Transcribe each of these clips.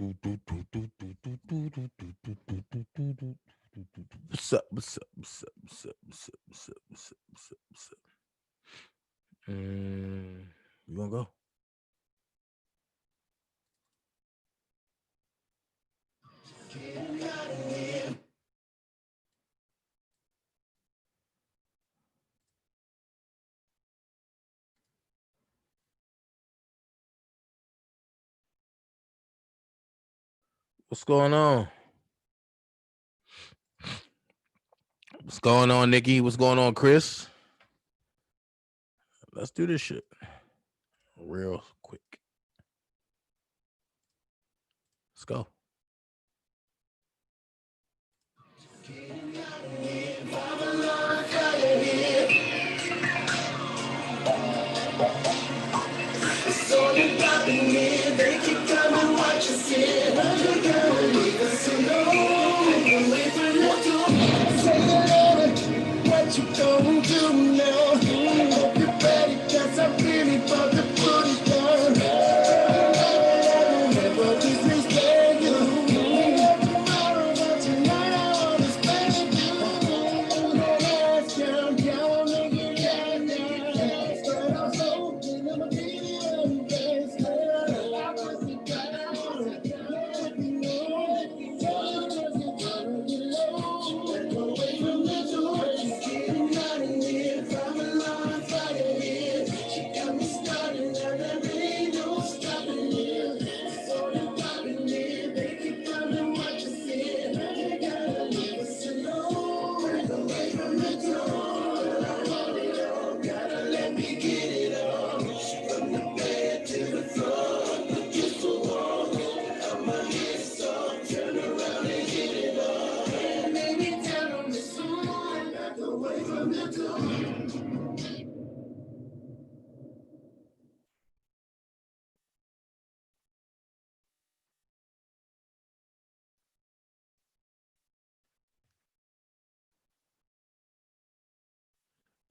What's up? What's up? What's up? What's up? What's up? What's up? What's up? What's up? What's up? You gonna go? What's going on? What's going on, Nikki? What's going on, Chris? Let's do this shit real quick. Let's go. So you got me near, they keep coming, what you see. But you gotta leave us alone. Wait for you to say what you gonna do now. Hope you're ready, cause I'm really about to put it down. Never disrespect you. Tomorrow, but tonight I wanna spend it with you. Last time, yeah, I'll make it last. But I'm hoping I'm a video best. I was the guy I wanna let me know. So just get gonna get low. Away from the door, she's getting out of here. From a long fire here. She got me started, now there ain't no stopping here. So you popping here, they keep coming, what you see. You gotta leave us alone. Away from the door, I want it all. Gotta let me get it on. From the bed to the floor, against the wall. I'm a hit song, turn around and hit it all. And maybe down on the side, back away from the door.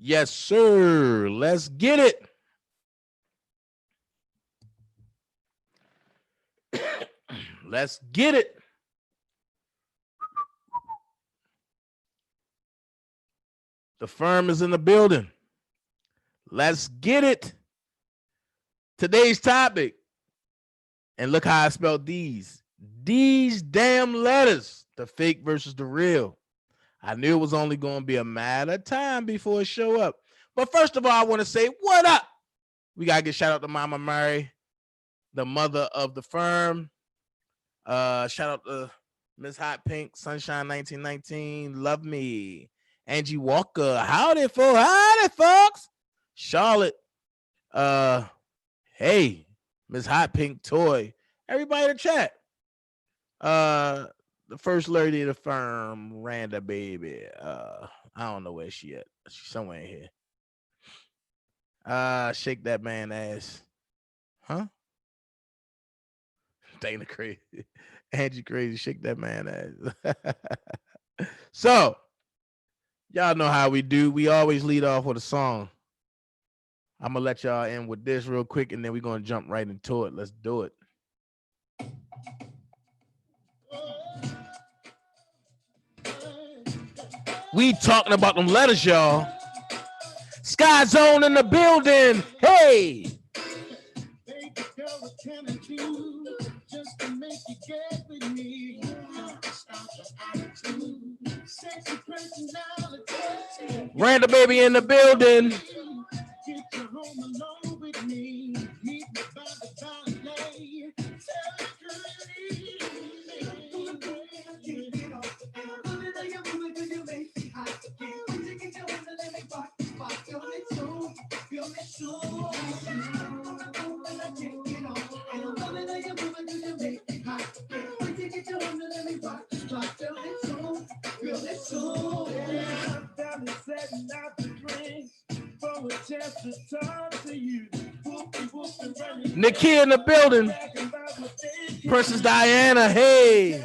Yes, sir. Let's get it. Let's get it. The firm is in the building. Let's get it. Today's topic. And look how I spelled these. These damn letters. The fake versus the real. I knew it was only going to be a matter of time before it show up. But first of all, I want to say, what up? We got to get shout out to Mama Murray, the mother of the firm. Shout out to Miss Hot Pink, Sunshine 1919, Love Me. Angie Walker, howdy folks. Charlotte, hey, Miss Hot Pink Toy. Everybody in the chat. The first lady of the firm, Randa baby. I don't know where she at. She's somewhere in here. Shake that man ass. Huh? Dana crazy. Angie crazy. Shake that man ass. So, y'all know how we do. We always lead off with a song. I'm going to let y'all in with this real quick, and then we're going to jump right into it. Let's do it. We talking about them letters, y'all. Sky Zone in the building. Hey. Baby girl, what can I do just to make you get with me? Sexy personality. Randa baby in the building. Get you home alone with me. Meet me by the ballet. Tell Nikki in the building. Princess Diana, hey.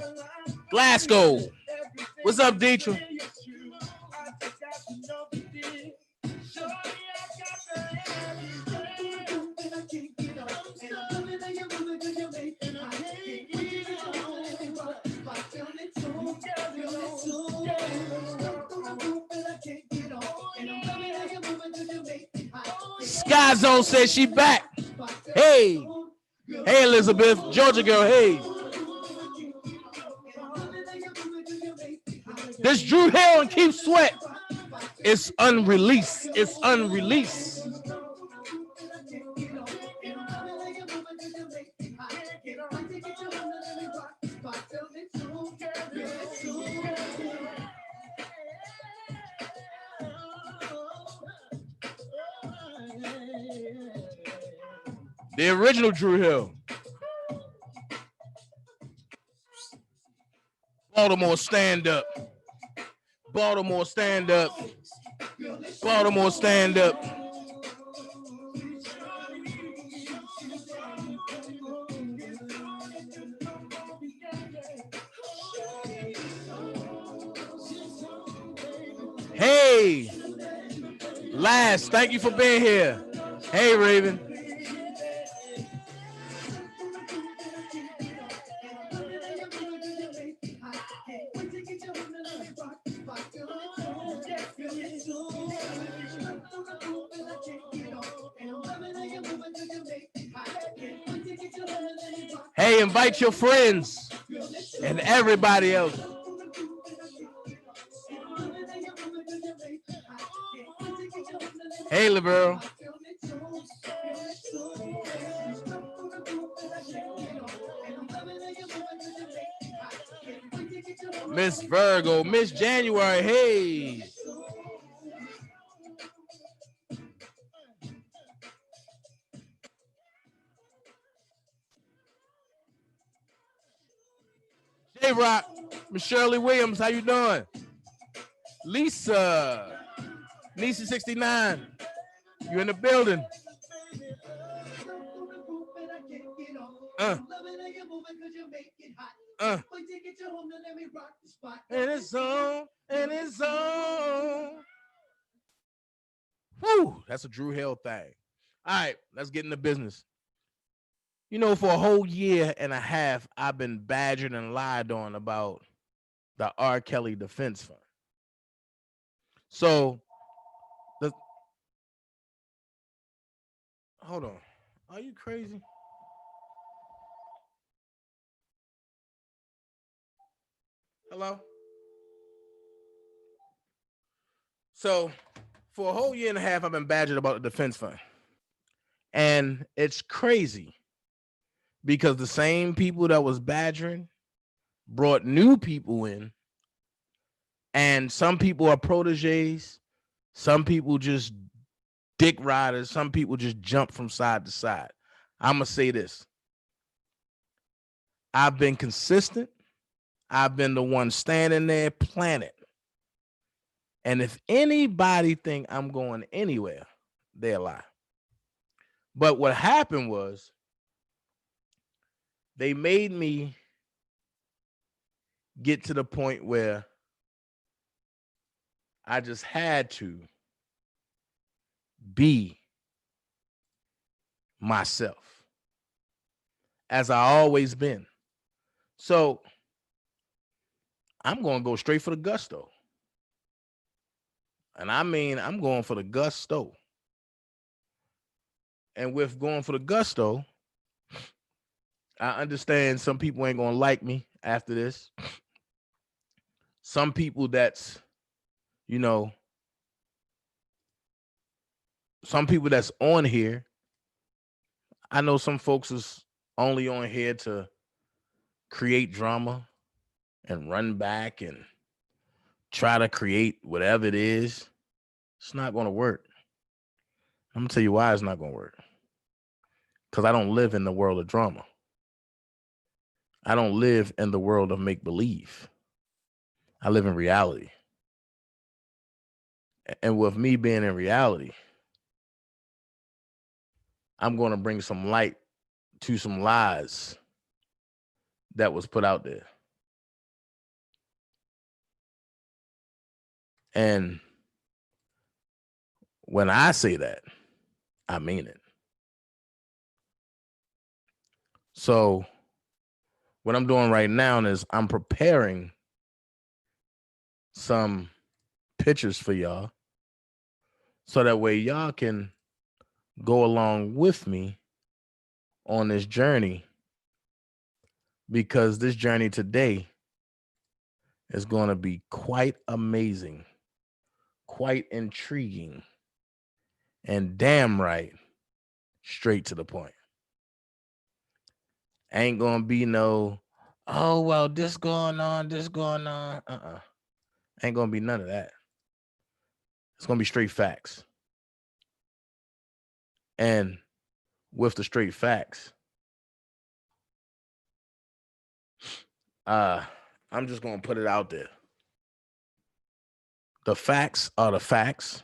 Glasgow. What's up, Deetra? Sky Zone says she back. Hey. Hey, Elizabeth. Georgia girl, hey. This Drew Hill and Keep Sweat. It's unreleased. It's unreleased. The original Drew Hill. Baltimore stand up. Baltimore stand up. Baltimore stand up. Hey, Last, thank you for being here. Hey, Raven. Hey, invite your friends and everybody else. Hey, LeBron. Miss Virgo, Miss January, hey. J-Rock, Miss Shirley Williams, how you doing? Lisa, Nisa 69, you in the building. And it's on, and it's on. Whew, that's a Drew Hill thing. All right, let's get into business. You know, for a whole year and a half, I've been badgered and lied on about the R. Kelly Defense Fund. So, hold on. Are you crazy? Hello? So, for a whole year and a half, I've been badgered about the Defense Fund. And it's crazy because the same people that was badgering brought new people in. And some people are proteges. Some people just dick riders. Some people just jump from side to side. I'm going to say this. I've been consistent. I've been the one standing there planning. And if anybody think I'm going anywhere, they'll lie. But what happened was they made me get to the point where I just had to be myself, as I always been. So I'm going to go straight for the gusto. And I mean, I'm going for the gusto. And with going for the gusto, I understand some people ain't going to like me after this. Some people that's, you know, some people that's on here, I know some folks is only on here to create drama and run back and try to create whatever it is. It's not going to work. I'm going to tell you why it's not going to work. Because I don't live in the world of drama. I don't live in the world of make-believe. I live in reality. And with me being in reality, I'm going to bring some light to some lies that was put out there. And when I say that, I mean it. So what I'm doing right now is I'm preparing some pictures for y'all so that way y'all can go along with me on this journey, because this journey today is going to be quite amazing, quite intriguing, and damn right straight to the point. Ain't going to be no, oh, well, this going on, this going on. Ain't going to be none of that. It's going to be straight facts. And with the straight facts, I'm just going to put it out there. The facts are the facts.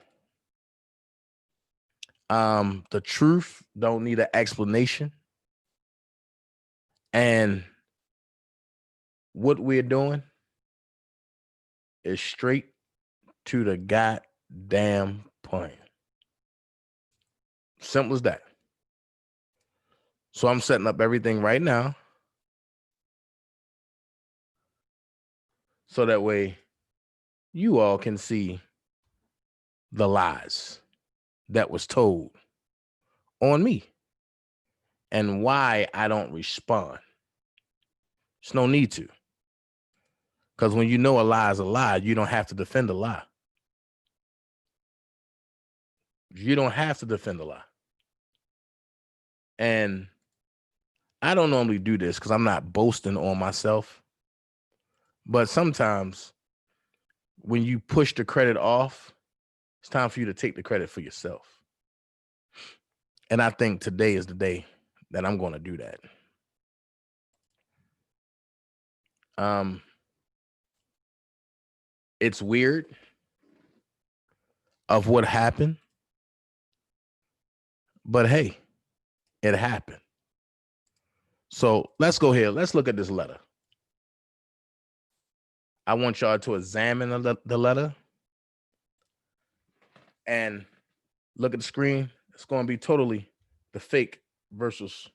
The truth don't need an explanation. And what we're doing is straight to the goddamn point. Simple as that. So I'm setting up everything right now so that way you all can see the lies that was told on me and why I don't respond. There's no need to. Because when you know a lie is a lie, you don't have to defend a lie. You don't have to defend a lie. And I don't normally do this because I'm not boasting on myself. But sometimes when you push the credit off, it's time for you to take the credit for yourself. And I think today is the day that I'm going to do that. It's weird of what happened, but hey, it happened. So let's go here. Let's look at this letter. I want y'all to examine the letter and look at the screen. It's going to be totally the fake versus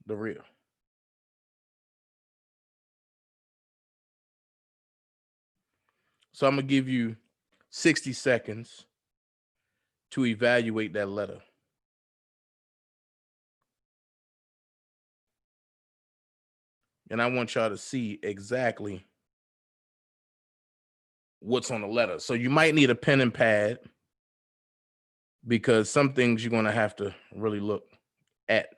the real. So I'm going to give you 60 seconds to evaluate that letter. And I want y'all to see exactly what's on the letter. So you might need a pen and pad because some things you're going to have to really look at.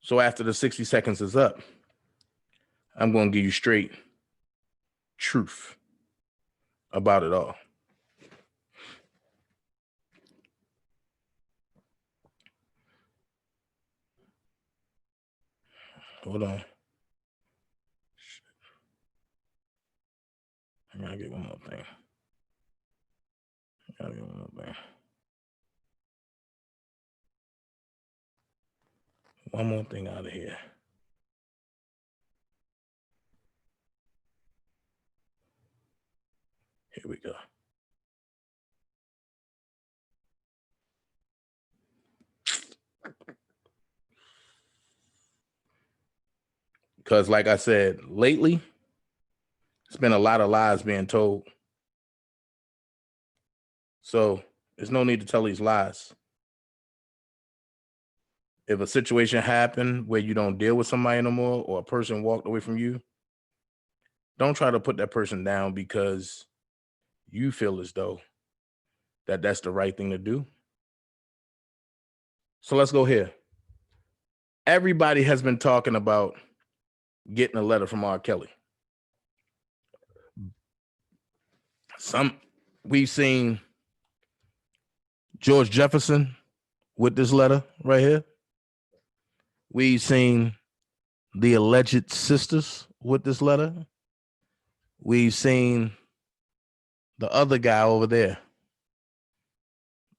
So after the 60 seconds is up, I'm going to give you straight truth about it all. Hold on. I gotta get one more thing. One more thing out of here. Here we go. Because like I said, lately, it's been a lot of lies being told. So there's no need to tell these lies. If a situation happened where you don't deal with somebody no more, or a person walked away from you, don't try to put that person down because you feel as though that's the right thing to do. So let's go here. Everybody has been talking about getting a letter from R. Kelly. We've seen George Jefferson with this letter right here. We've seen the alleged sisters with this letter. We've seen the other guy over there,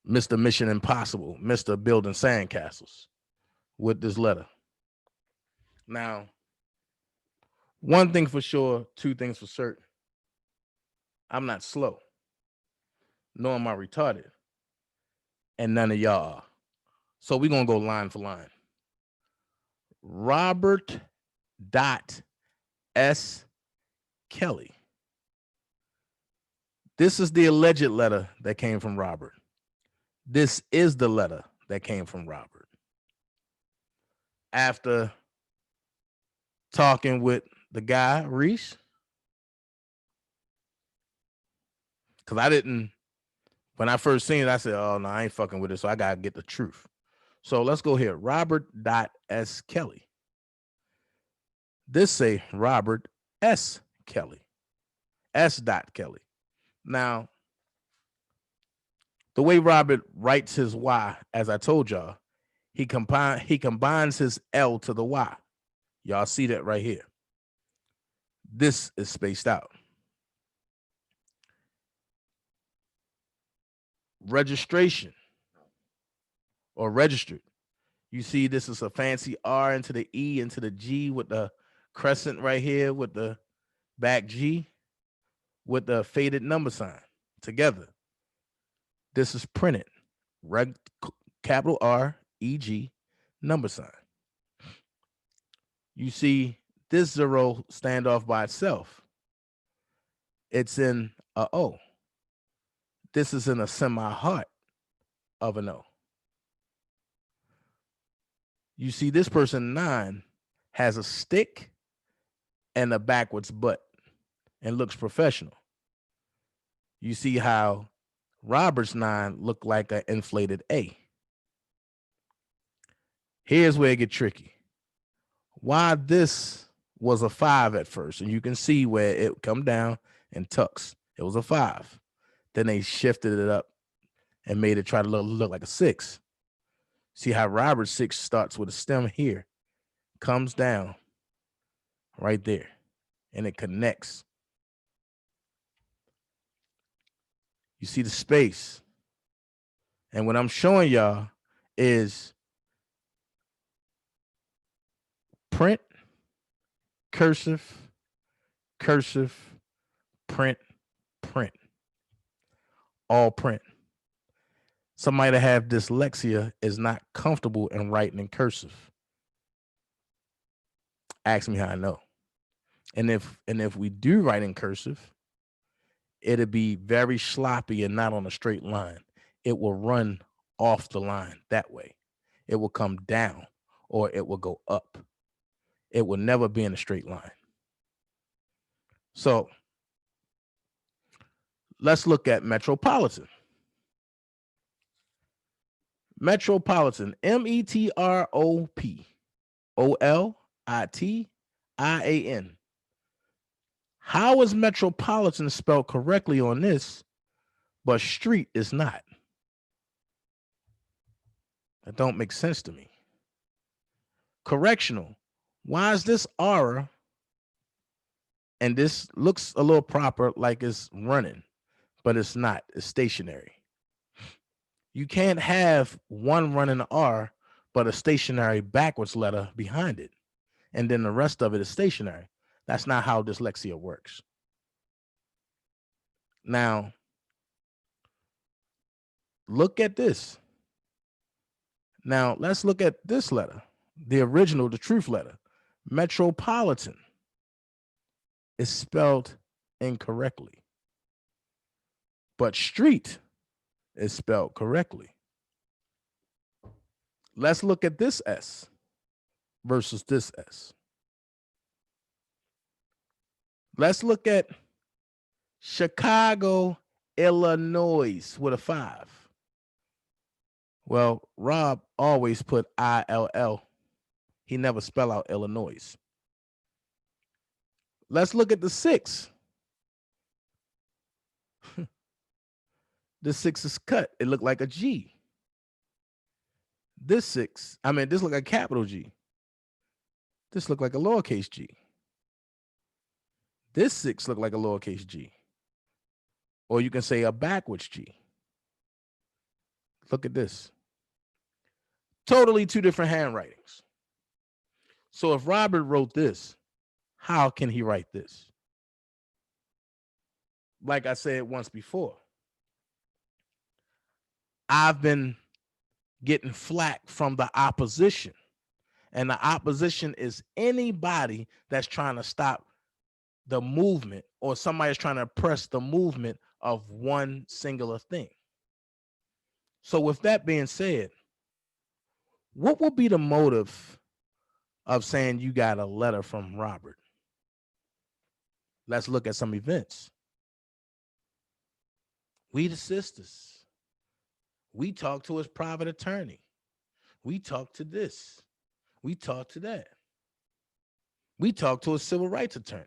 Mr. Mission Impossible, Mr. Building Sandcastles, with this letter. Now, one thing for sure, two things for certain. I'm not slow, nor am I retarded, and none of y'all are. So we're going to go line for line. Robert S. Kelly This is the alleged letter that came from Robert. This is the letter that came from Robert. After talking with the guy, Reese, because I didn't, when I first seen it, I said, oh, no, I ain't fucking with it, so I got to get the truth. So let's go here. Robert.S. Kelly. This say Robert S. Kelly. S. Kelly. Now, the way Robert writes his Y, as I told y'all, he combines his L to the Y. Y'all see that right here. This is spaced out. Registration or registered. You see, this is a fancy R into the E into the G with the crescent right here with the back G with the faded number sign together. This is printed. Capital R, E, G, number sign. You see this 0 stand off by itself. It's in a O. This is in a semi-heart of an O. You see this person 9 has a stick and a backwards butt and looks professional. You see how Robert's 9 looked like an inflated A. Here's where it gets tricky. Why this was a 5 at first, and you can see where it come down and tucks. It was a 5. Then they shifted it up and made it try to look like a 6. See how Robert's 6 starts with a stem here, comes down right there, and it connects. You see the space. And what I'm showing y'all is print, cursive, cursive, print, print. All print. Somebody that have dyslexia is not comfortable in writing in cursive. Ask me how I know. And if we do write in cursive, it'll be very sloppy and not on a straight line. It will run off the line that way. It will come down or it will go up. It will never be in a straight line. So let's look at Metropolitan. Metropolitan, METROPOLITIAN. How is Metropolitan spelled correctly on this, but street is not? That don't make sense to me. Correctional. Why is this aura? And this looks a little proper, like it's running, but it's not. It's stationary. You can't have one running R, but a stationary backwards letter behind it. And then the rest of it is stationary. That's not how dyslexia works. Now, look at this. Now, let's look at this letter, the original, the truth letter. Metropolitan is spelled incorrectly, but street is spelled correctly. Let's look at this S versus this S. Let's look at Chicago, Illinois with a 5. Well, Rob always put ILL. He never spell out Illinois. Let's look at the 6. This 6 is cut. It looked like a G. This 6, this look like a capital G. This look like a lowercase g. This 6 look like a lowercase g. Or you can say a backwards G. Look at this. Totally two different handwritings. So if Robert wrote this, how can he write this? Like I said once before, I've been getting flack from the opposition. And the opposition is anybody that's trying to stop the movement, or somebody's trying to oppress the movement of one singular thing. So with that being said, what would be the motive of saying you got a letter from Robert? Let's look at some events. We the sisters. We talked to his private attorney. We talked to this. We talked to that. We talked to a civil rights attorney.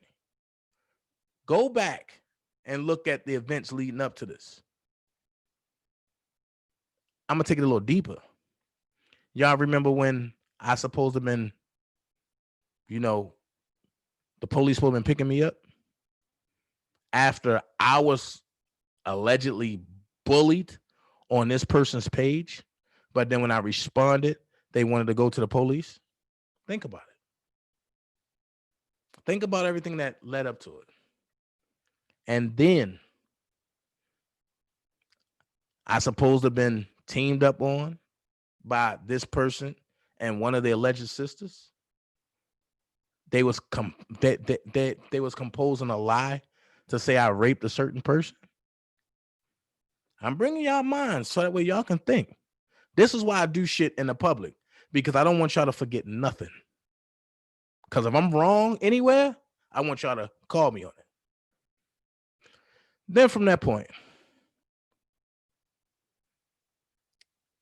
Go back and look at the events leading up to this. I'm going to take it a little deeper. Y'all remember when I supposed to have been, the police supposed to have been picking me up after I was allegedly bullied on this person's page, but then when I responded, they wanted to go to the police? Think about it. Think about everything that led up to it. And then I supposed to have been teamed up on by this person and one of the alleged sisters. They was they was composing a lie to say I raped a certain person. I'm bringing y'all minds so that way y'all can think. This is why I do shit in the public, because I don't want y'all to forget nothing. Because if I'm wrong anywhere, I want y'all to call me on it. Then from that point,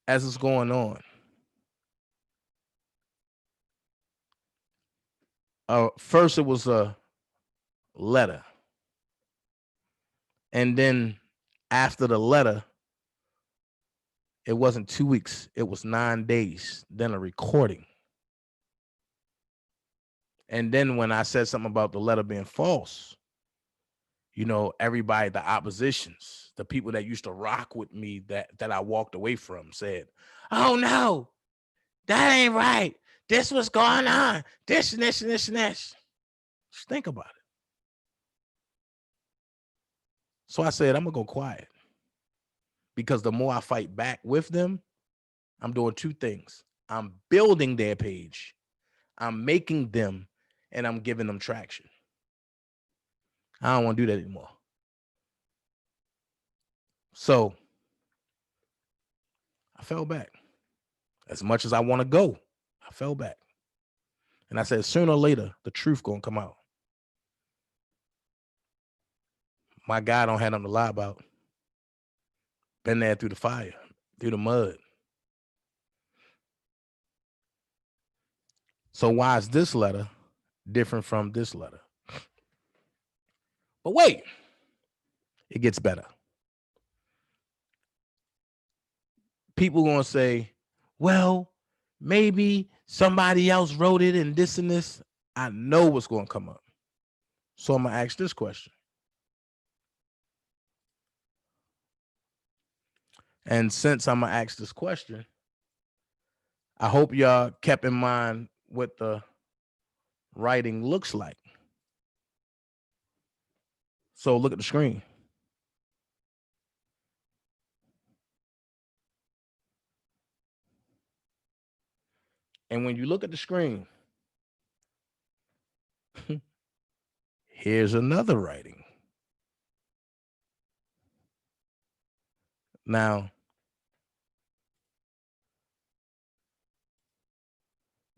as it's going on, first it was a letter. And then after the letter, it wasn't 2 weeks, it was 9 days, then a recording. And then when I said something about the letter being false, everybody, the oppositions, the people that used to rock with me that I walked away from said, oh no, that ain't right. This was going on. This and this and this and this. Just think about it. So I said, I'm going to go quiet. Because the more I fight back with them, I'm doing two things. I'm building their page. I'm making them, and I'm giving them traction. I don't want to do that anymore. So I fell back. As much as I want to go, I fell back. And I said, sooner or later, the truth going to come out. My guy don't have nothing to lie about. Been there through the fire, through the mud. So why is this letter different from this letter? But wait, it gets better. People going to say, well, maybe somebody else wrote it and this and this. I know what's going to come up. So I'm going to ask this question. And since I'm going to ask this question, I hope y'all kept in mind what the writing looks like. So look at the screen. And when you look at the screen, here's another writing. Now,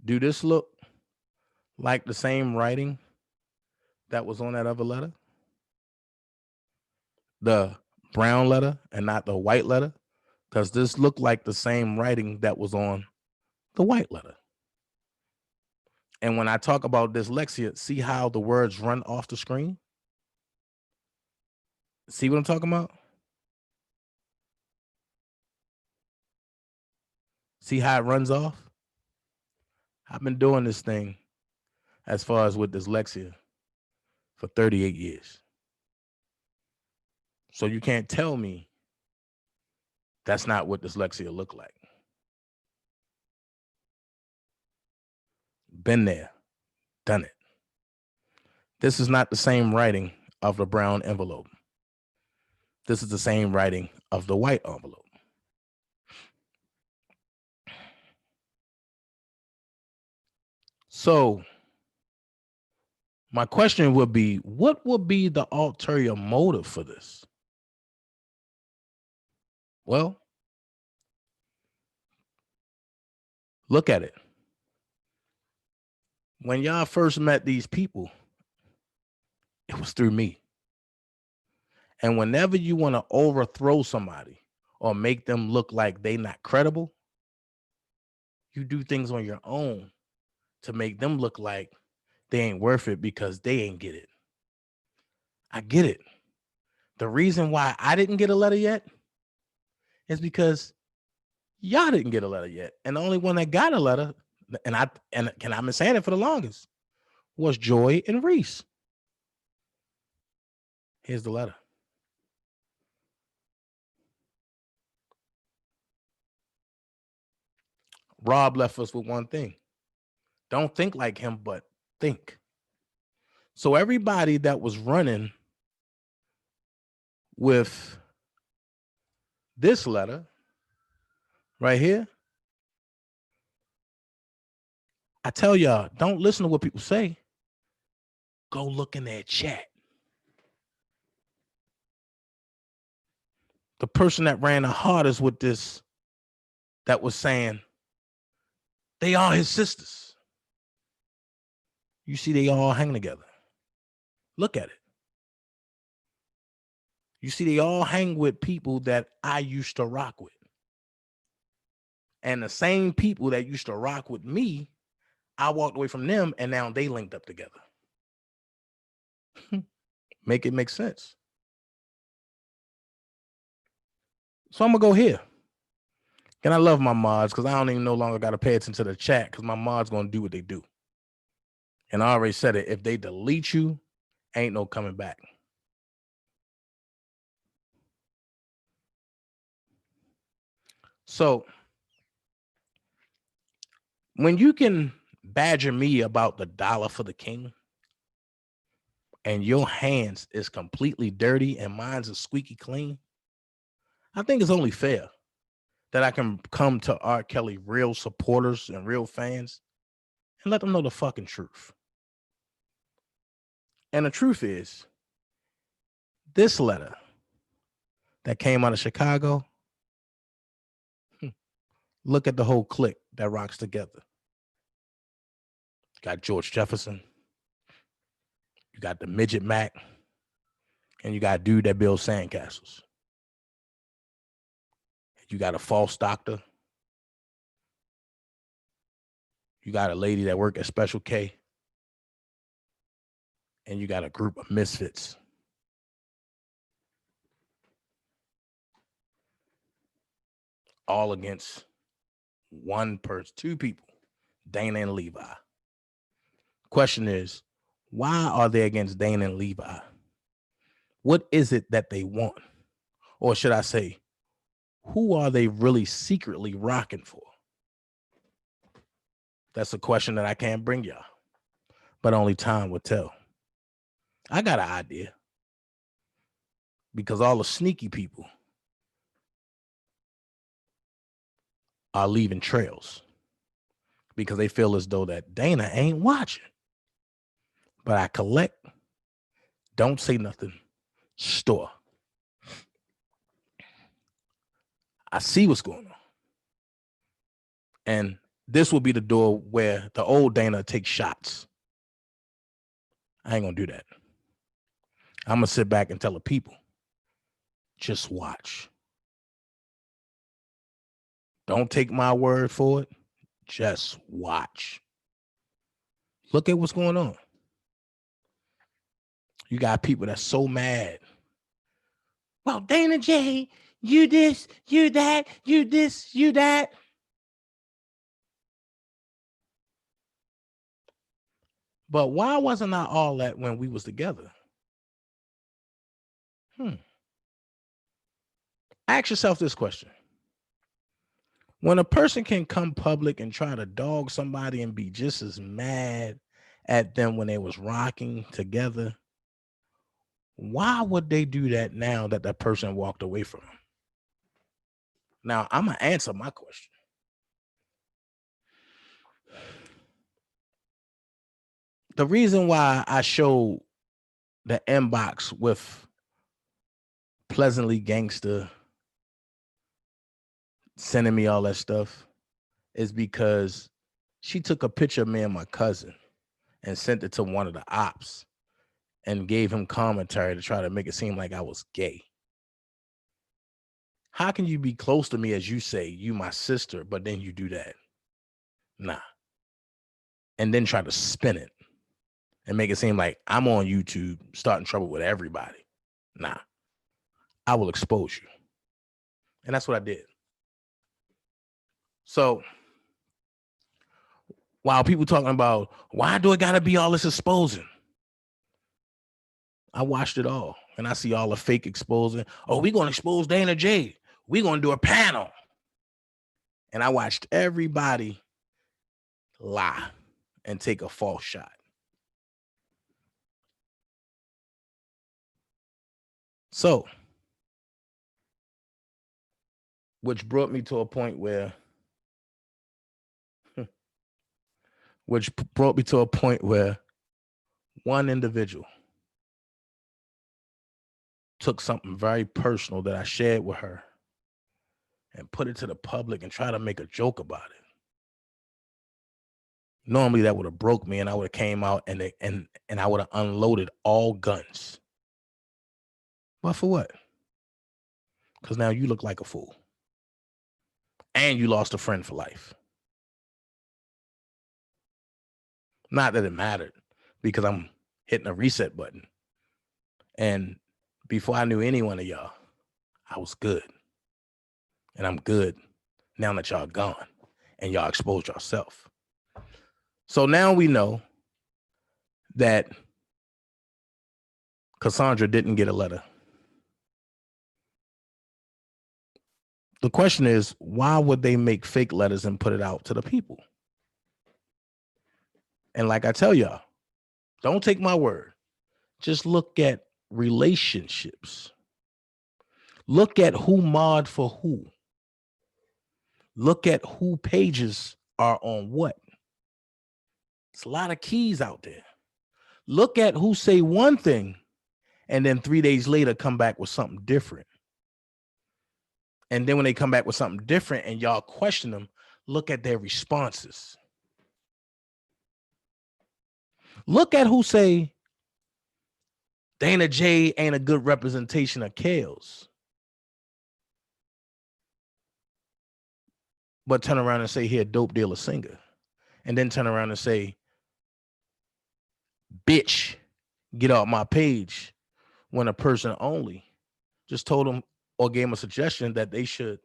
do this look like the same writing that was on that other letter? The brown letter and not the white letter? Does this look like the same writing that was on the white letter? And when I talk about dyslexia, see how the words run off the screen? See what I'm talking about? See how it runs off? I've been doing this thing as far as with dyslexia for 38 years. So you can't tell me that's not what dyslexia look like. Been there, done it. This is not the same writing of the brown envelope. This is the same writing of the white envelope. So my question would be, what would be the ulterior motive for this? Well, look at it. When y'all first met these people, it was through me. And whenever you want to overthrow somebody or make them look like they not credible, you do things on your own to make them look like they ain't worth it because they ain't get it. I get it. The reason why I didn't get a letter yet is because y'all didn't get a letter yet. And the only one that got a letter, and I've been saying it for the longest, was Joy and Reese. Here's the letter. Rob left us with one thing. Don't think like him, but think. So everybody that was running with this letter right here, I tell y'all, don't listen to what people say. Go look in their chat. The person that ran the hardest with this, that was saying they are his sisters. You see, they all hang together. Look at it. You see, they all hang with people that I used to rock with. And the same people that used to rock with me, I walked away from them and now they linked up together. Make it make sense. So I'm going to go here. And I love my mods because I don't even no longer got to pay attention to the chat because my mods going to do what they do. And I already said it. If they delete you, ain't no coming back. So when you can badger me about the dollar for the king and your hands is completely dirty and mine's is squeaky clean, I think it's only fair that I can come to R. Kelly real supporters and real fans and let them know the fucking truth. And the truth is, this letter that came out of Chicago, look at the whole clique that rocks together. You got George Jefferson, you got the Midget Mac, and you got a dude that builds sandcastles. You got a false doctor. You got a lady that worked at Special K. And you got a group of misfits. All against one person, two people, Dana and Levi. Question is, why are they against Dana and Levi? What is it that they want? Or should I say, who are they really secretly rocking for? That's a question that I can't bring y'all, but only time will tell. I got an idea because all the sneaky people are leaving trails because they feel as though that Dana ain't watching. But I collect, don't say nothing, store. I see what's going on. And this will be the door where the old Dana takes shots. I ain't gonna do that. I'm gonna sit back and tell the people, just watch. Don't take my word for it. Just watch. Look at what's going on. You got people that's so mad. Well, Dana J, you this, you that, you this, you that. But why wasn't I all that when we was together? Ask yourself this question. When a person can come public and try to dog somebody and be just as mad at them when they was rocking together, why would they do that now that that person walked away from them? Now, I'm going to answer my question. The reason why I showed the inbox with Pleasantly Gangster sending me all that stuff is because she took a picture of me and my cousin and sent it to one of the ops and gave him commentary to try to make it seem like I was gay. How can you be close to me as you say, you my sister, but then you do that? Nah. And then try to spin it and make it seem like I'm on YouTube starting trouble with everybody. Nah. I will expose you. And that's what I did. So while people talking about why do it gotta be all this exposing? I watched it all and I see all the fake exposing. Oh, we're gonna expose Dana J. We're gonna do a panel. And I watched everybody lie and take a false shot. So, which brought me to a point where one individual took something very personal that I shared with her and put it to the public and try to make a joke about it. Normally that would have broke me and I would have came out and I would have unloaded all guns. But for what? Because now you look like a fool. And you lost a friend for life. Not that it mattered, because I'm hitting a reset button. And before I knew any one of y'all, I was good. And I'm good now that y'all gone and y'all exposed yourself. So now we know that Cassandra didn't get a letter. The question is, why would they make fake letters and put it out to the people? And like I tell y'all, don't take my word. Just look at relationships. Look at who mod for who. Look at who pages are on what. It's a lot of keys out there. Look at who say one thing and then 3 days later come back with something different. And then when they come back with something different and y'all question them, look at their responses. Look at who say Dana J ain't a good representation of Kales, but turn around and say he a dope dealer singer. And then turn around and say, bitch, get off my page, when a person only just told them or gave them a suggestion that they should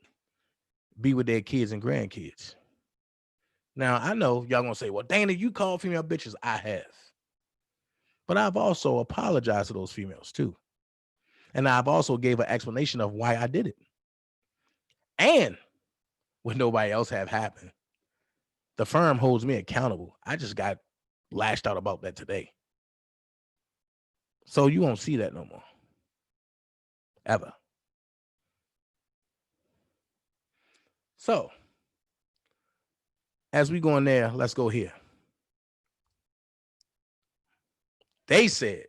be with their kids and grandkids. Now, I know y'all gonna say, well, Dana, you call female bitches. I have. But I've also apologized to those females too. And I've also gave an explanation of why I did it. And what nobody else have happened, the firm holds me accountable. I just got lashed out about that today. So you won't see that no more. Ever. So as we go in there, let's go here. They said,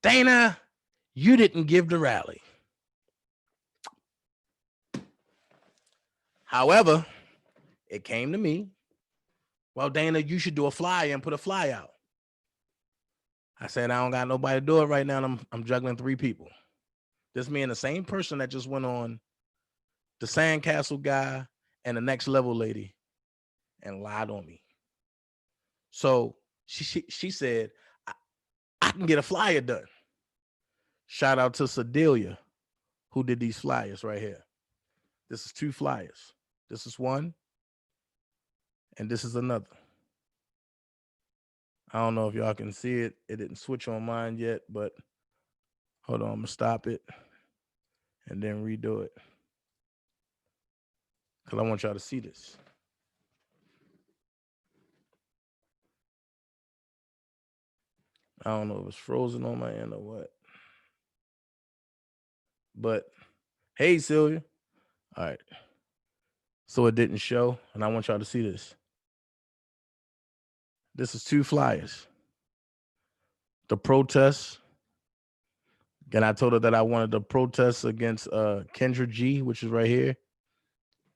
Dana, you didn't give the rally. However, it came to me. Well, Dana, you should do a flyer and put a fly out. I said, I don't got nobody to do it right now. And I'm juggling 3 people. This me and the same person that just went on the Sandcastle guy and the Next Level lady and lied on me. So she said, I can get a flyer done. Shout out to Sedelia, who did these flyers right here. This is 2 flyers. This is one, and this is another. I don't know if y'all can see it. It didn't switch on mine yet, but hold on, I'm gonna stop it and then redo it, because I want y'all to see this. I don't know if it's frozen on my end or what. But hey, Sylvia. All right. So it didn't show, and I want y'all to see this. This is 2 flyers. The protest And I told her that I wanted to protest against Kendra G, which is right here.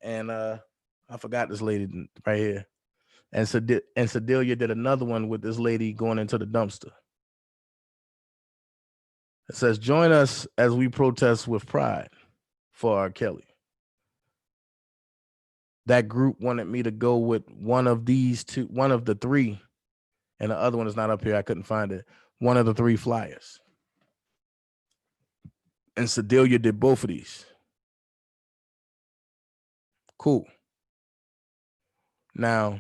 And I forgot this lady right here. And Sedelia did another one with this lady going into the dumpster. It says, join us as we protest with pride for R. Kelly. That group wanted me to go with one of these two, one of the three, and the other one is not up here. I couldn't find it. One of the three flyers. And Sedelia did both of these. Cool. Now,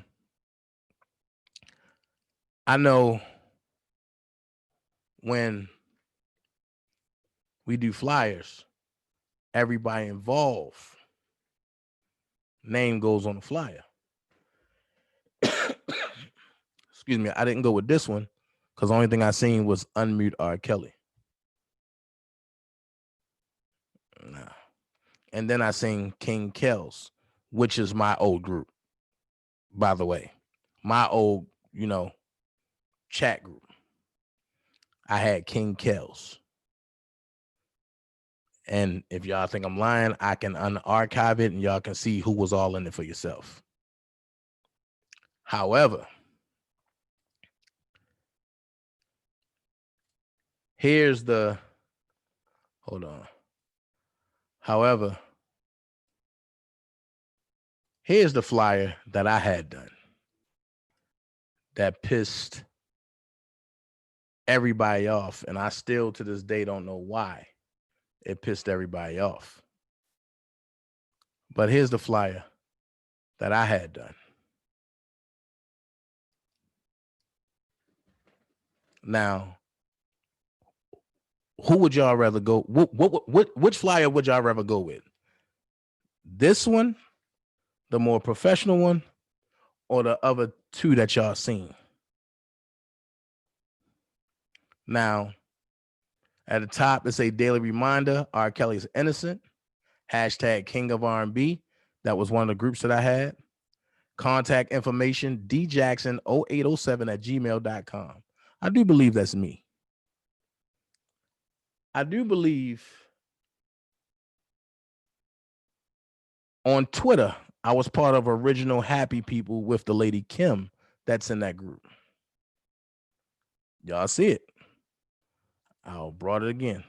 I know when we do flyers, everybody involved name goes on the flyer. Excuse me, I didn't go with this one because the only thing I seen was unmute R. Kelly. Nah. And then I seen King Kells, which is my old group, by the way. My old, chat group. I had King Kells. And if y'all think I'm lying, I can unarchive it and y'all can see who was all in it for yourself. However, here's the, hold on. However, here's the flyer that I had done that pissed everybody off. And I still to this day don't know why it pissed everybody off. But here's the flyer that I had done. Now, who would y'all rather go? Which flyer would y'all rather go with? This one, the more professional one, or the other two that y'all seen? Now, at the top, it's a daily reminder, R. Kelly's innocent. Hashtag King of R&B. That was one of the groups that I had. Contact information, djackson0807@gmail.com. I do believe that's me. I do believe on Twitter, I was part of Original Happy People with the lady Kim that's in that group. Y'all see it. I'll brought it again.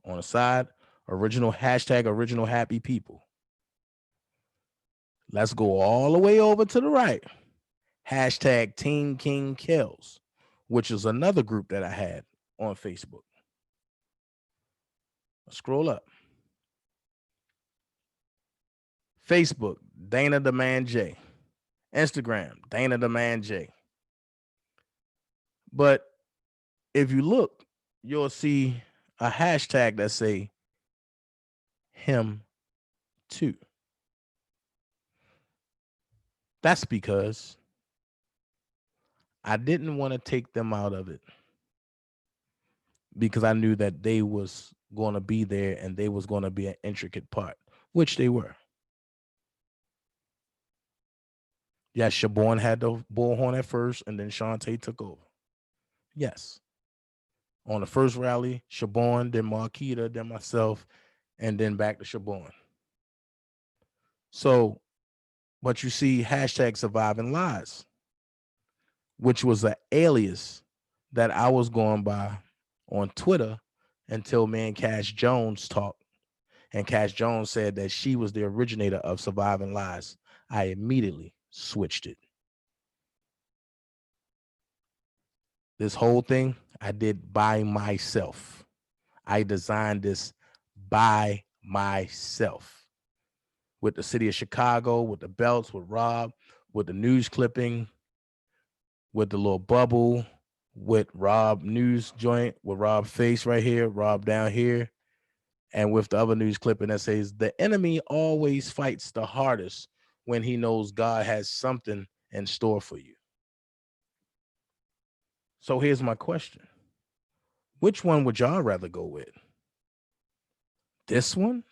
On the side, original Happy People. Let's go all the way over to the right. Hashtag Team King Kells, which is another group that I had on Facebook. Scroll up. Facebook, Dana the Man J. Instagram, Dana the Man J. But if you look, you'll see a hashtag that say him too. That's because I didn't want to take them out of it because I knew that they was going to be there and they was going to be an intricate part, which they were. Yes, Siobhan had the bullhorn at first, and then Shantae took over. Yes. On the first rally, Siobhan, then Marquita, then myself, and then back to Siobhan. So, but you see hashtag Surviving Lies, which was an alias that I was going by on Twitter until me and Cash Jones talked. And Cash Jones said that she was the originator of Surviving Lies. I immediately switched it. This whole thing I did by myself. I designed this by myself with the city of Chicago, with the belts, with Rob, with the news clipping, with the little bubble, with Rob news joint, with Rob face right here, Rob down here, and with the other news clipping that says, the enemy always fights the hardest when he knows God has something in store for you. So here's my question. Which one would y'all rather go with? This one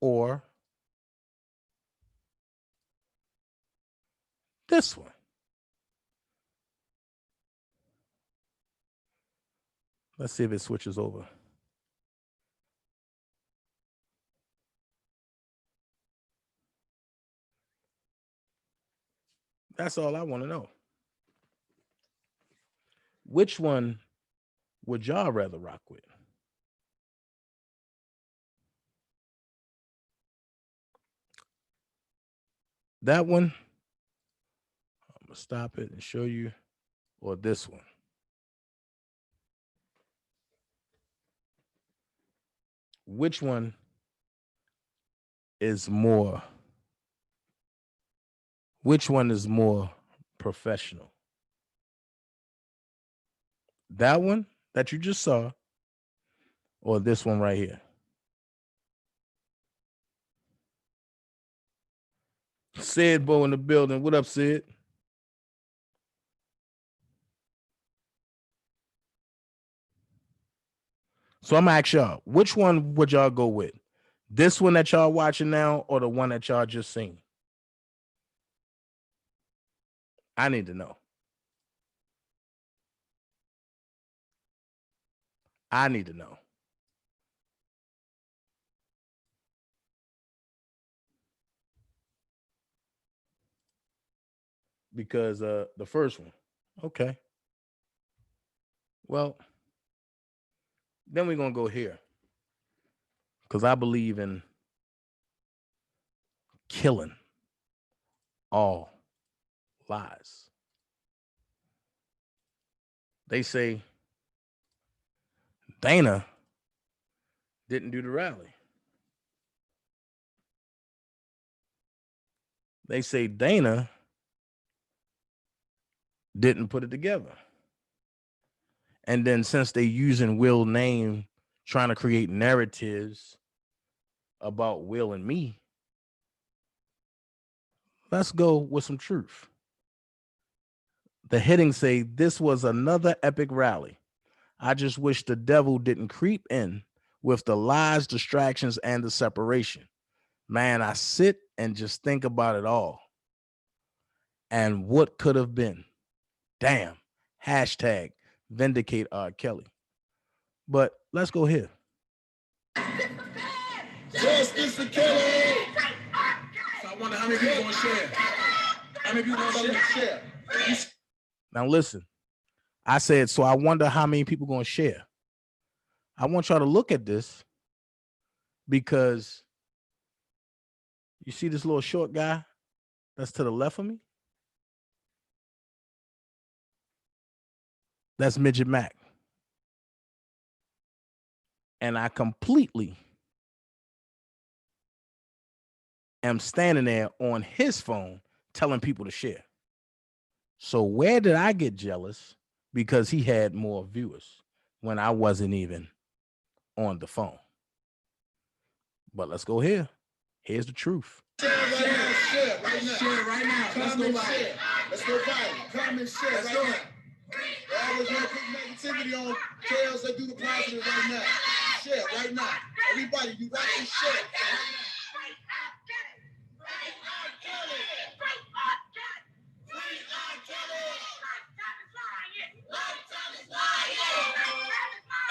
or this one? Let's see if it switches over. That's all I want to know. Which one would y'all rather rock with? That one, I'm gonna stop it and show you, or this one? Which one is more? Which one is more professional? That one that you just saw, or this one right here? Sid Bo in the building. What up, Sid? So I'm gonna ask y'all, which one would y'all go with? This one that y'all watching now, or the one that y'all just seen? I need to know. I need to know. Because the first one. Okay. Well, then we're gonna go here. Because I believe in killing all lies. They say Dana didn't do the rally. They say Dana didn't put it together. And then since they using Will's name trying to create narratives about Will and me, let's go with some truth. The headings say this was another epic rally. I just wish the devil didn't creep in with the lies, distractions, and the separation. Man, I sit and just think about it all. And what could have been. Damn. Hashtag vindicate R. Kelly. But let's go here. Justice for Kelly. So I wonder how many people gonna share. How many people gonna share? Now listen, I said, so I wonder how many people gonna share. I want y'all to look at this because you see this little short guy that's to the left of me? That's Midget Mac. And I completely am standing there on his phone telling people to share. So where did I get jealous? Because he had more viewers when I wasn't even on the phone. But let's go here. Here's the truth. Share right now. Let's go viral. Let's go viral. Come and share right now. I always want to put negativity on tails that do the positive right now. Share right now. Everybody, you got to share.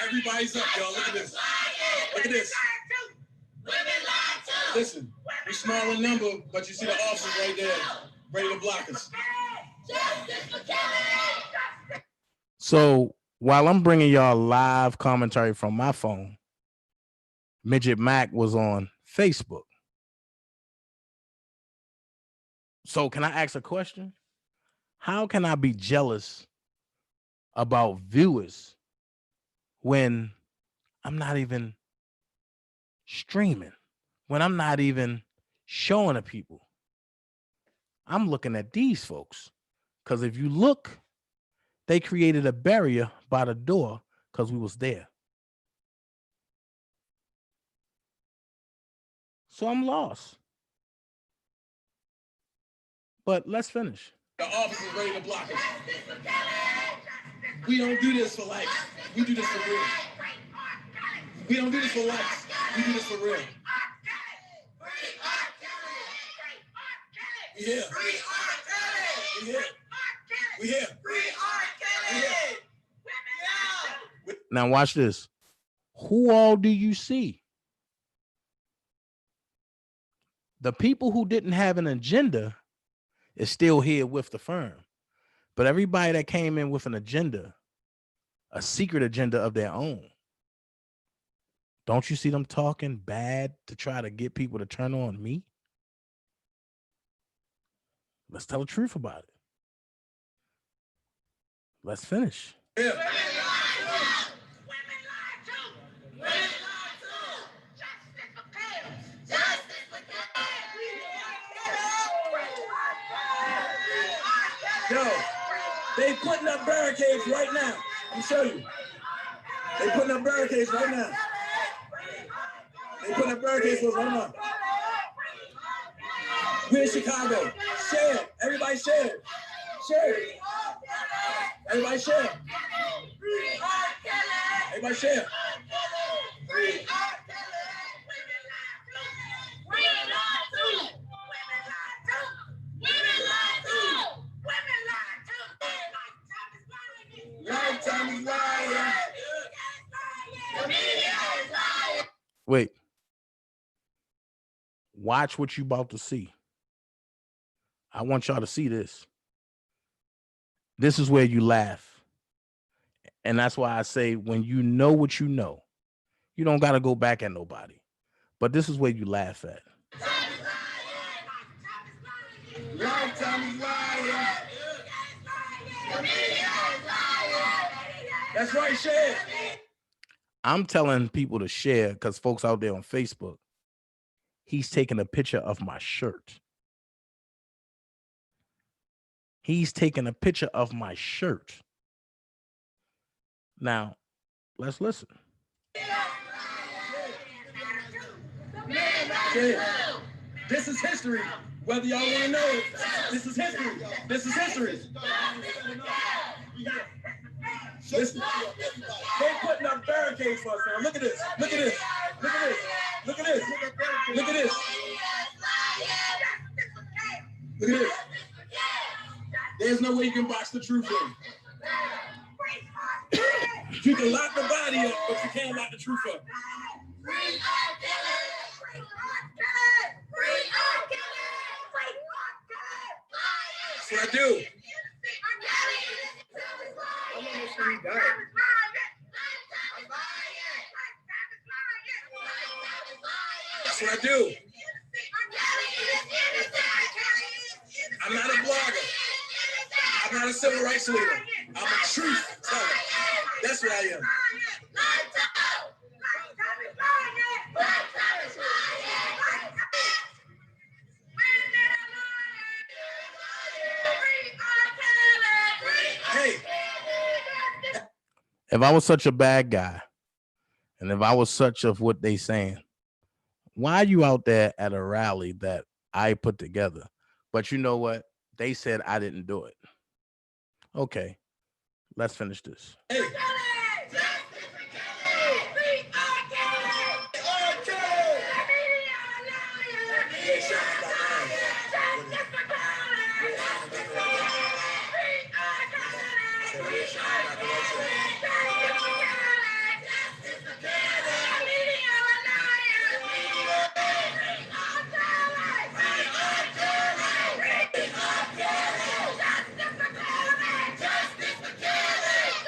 Everybody's up, y'all. Look at this. Look at this. Listen, we're small in number, but you see the officers right there, ready to block us. So while I'm bringing y'all live commentary from my phone, Midget Mac was on Facebook. So can I ask a question? How can I be jealous about viewers when I'm not even streaming, when I'm not even showing the people? I'm looking at these folks because if you look, they created a barrier by the door because we was there. So I'm lost. But let's finish. The officers ready to block us. We don't do this for likes. We do this for real. We don't do this for likes. We do this for real. We here. We here. We here. Now watch this. Who all do you see? The people who didn't have an agenda is still here with the firm. But everybody that came in with an agenda, a secret agenda of their own, don't you see them talking bad to try to get people to turn on me? Let's tell the truth about it. Let's finish. Yeah. Yo, they putting up barricades right now. Let me show you. They putting up barricades right now. They putting up barricades for us right now. We're in Chicago. Share it. Everybody share it. Share it. Everybody share it. Everybody share it. Wait. Watch what you about to see. I want y'all to see this. This is where you laugh. And that's why I say when you know what you know, you don't got to go back at nobody. But this is where you laugh at. That's right, share. I'm telling people to share because folks out there on Facebook, he's taking a picture of my shirt. He's taking a picture of my shirt. Now, let's listen. Yeah. This is history. Whether y'all want to know it, this is history. This is history. Listen, they putting up barricades for us now. Look at this. Look at this. Look at this. Look at this. Look at this. Look at this. There's no way you can box the truth in. You can lock the body up, but you can't lock the truth up. That's what I do. That's what I do. I'm not a blogger. I'm not a civil rights leader. I'm a truth teller. That's what I am. Hey. If I was such a bad guy, and if I was such of what they saying, why are you out there at a rally that I put together? But you know what? They said I didn't do it. Okay, let's finish this. Hey.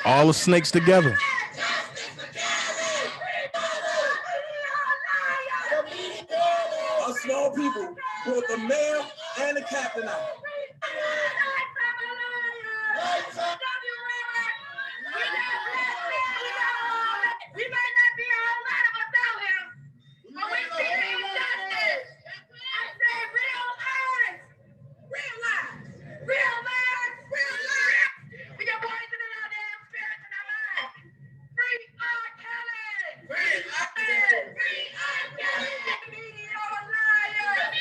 All the snakes together. Us small people brought the mayor and the captain out. We might not be all right of us out here, but we see injustice. I said real lives, real lives, real lives, real lives. We got poison in our damn spirits and our minds. Free R. Kelly. Free R. Kelly. Free R. Kelly. The media liars.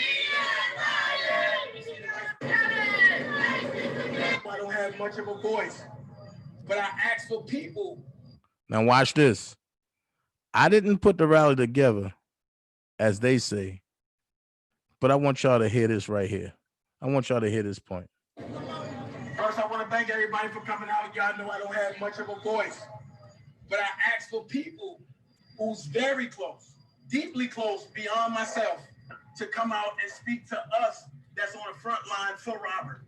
I don't have much of a voice, but I ask for people. Now watch this. I didn't put the rally together, as they say, but I want y'all to hear this right here. I want y'all to hear this point. First, I want to thank everybody for coming out. Y'all know I don't have much of a voice, but I ask for people who's very close, deeply close beyond myself, to come out and speak to us that's on the front line for Robert.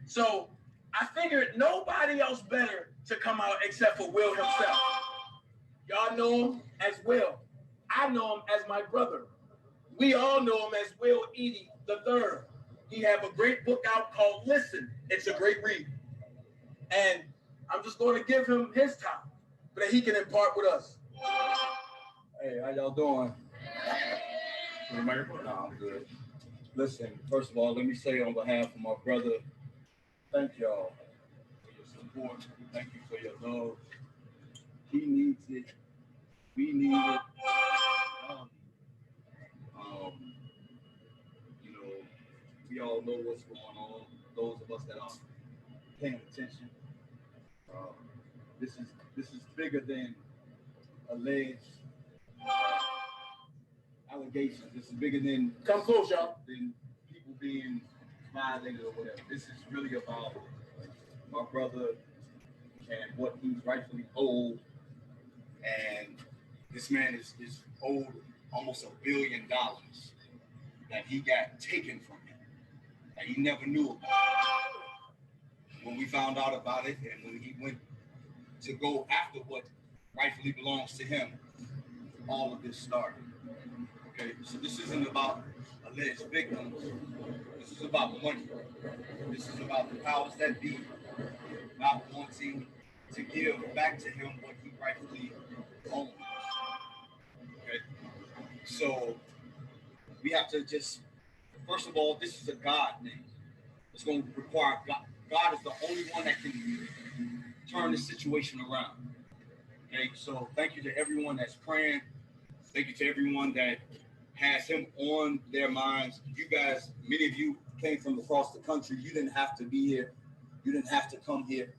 So I figured nobody else better to come out except for Will himself. Y'all know him as Will. I know him as my brother. We all know him as Will Eady III. He have a great book out called Listen. It's a great read. And I'm just going to give him his time so that he can impart with us. Hey, how y'all doing? No, I'm good. Listen, first of all, let me say on behalf of my brother, thank y'all for your support. Thank you for your love. He needs it. We need it. You know, we all know what's going on. Those of us that are paying attention. This is bigger than alleged allegations. This is bigger than come close, y'all. Than people being violated or whatever. This is really about my brother and what he's rightfully owed. And this man is owed almost $1 billion that he got taken from him, that he never knew about. When we found out about it and when he went to go after what rightfully belongs to him, all of this started. Okay, so this isn't about alleged victims. This is about money. This is about the powers that be not wanting to give back to him what he rightfully owns. Okay, so we have to just, first of all, this is a God thing. It's going to require God. God is the only one that can turn the situation around. Okay, so thank you to everyone that's praying. Thank you to everyone that has him on their minds. You guys, many of you came from across the country. You didn't have to be here. You didn't have to come here.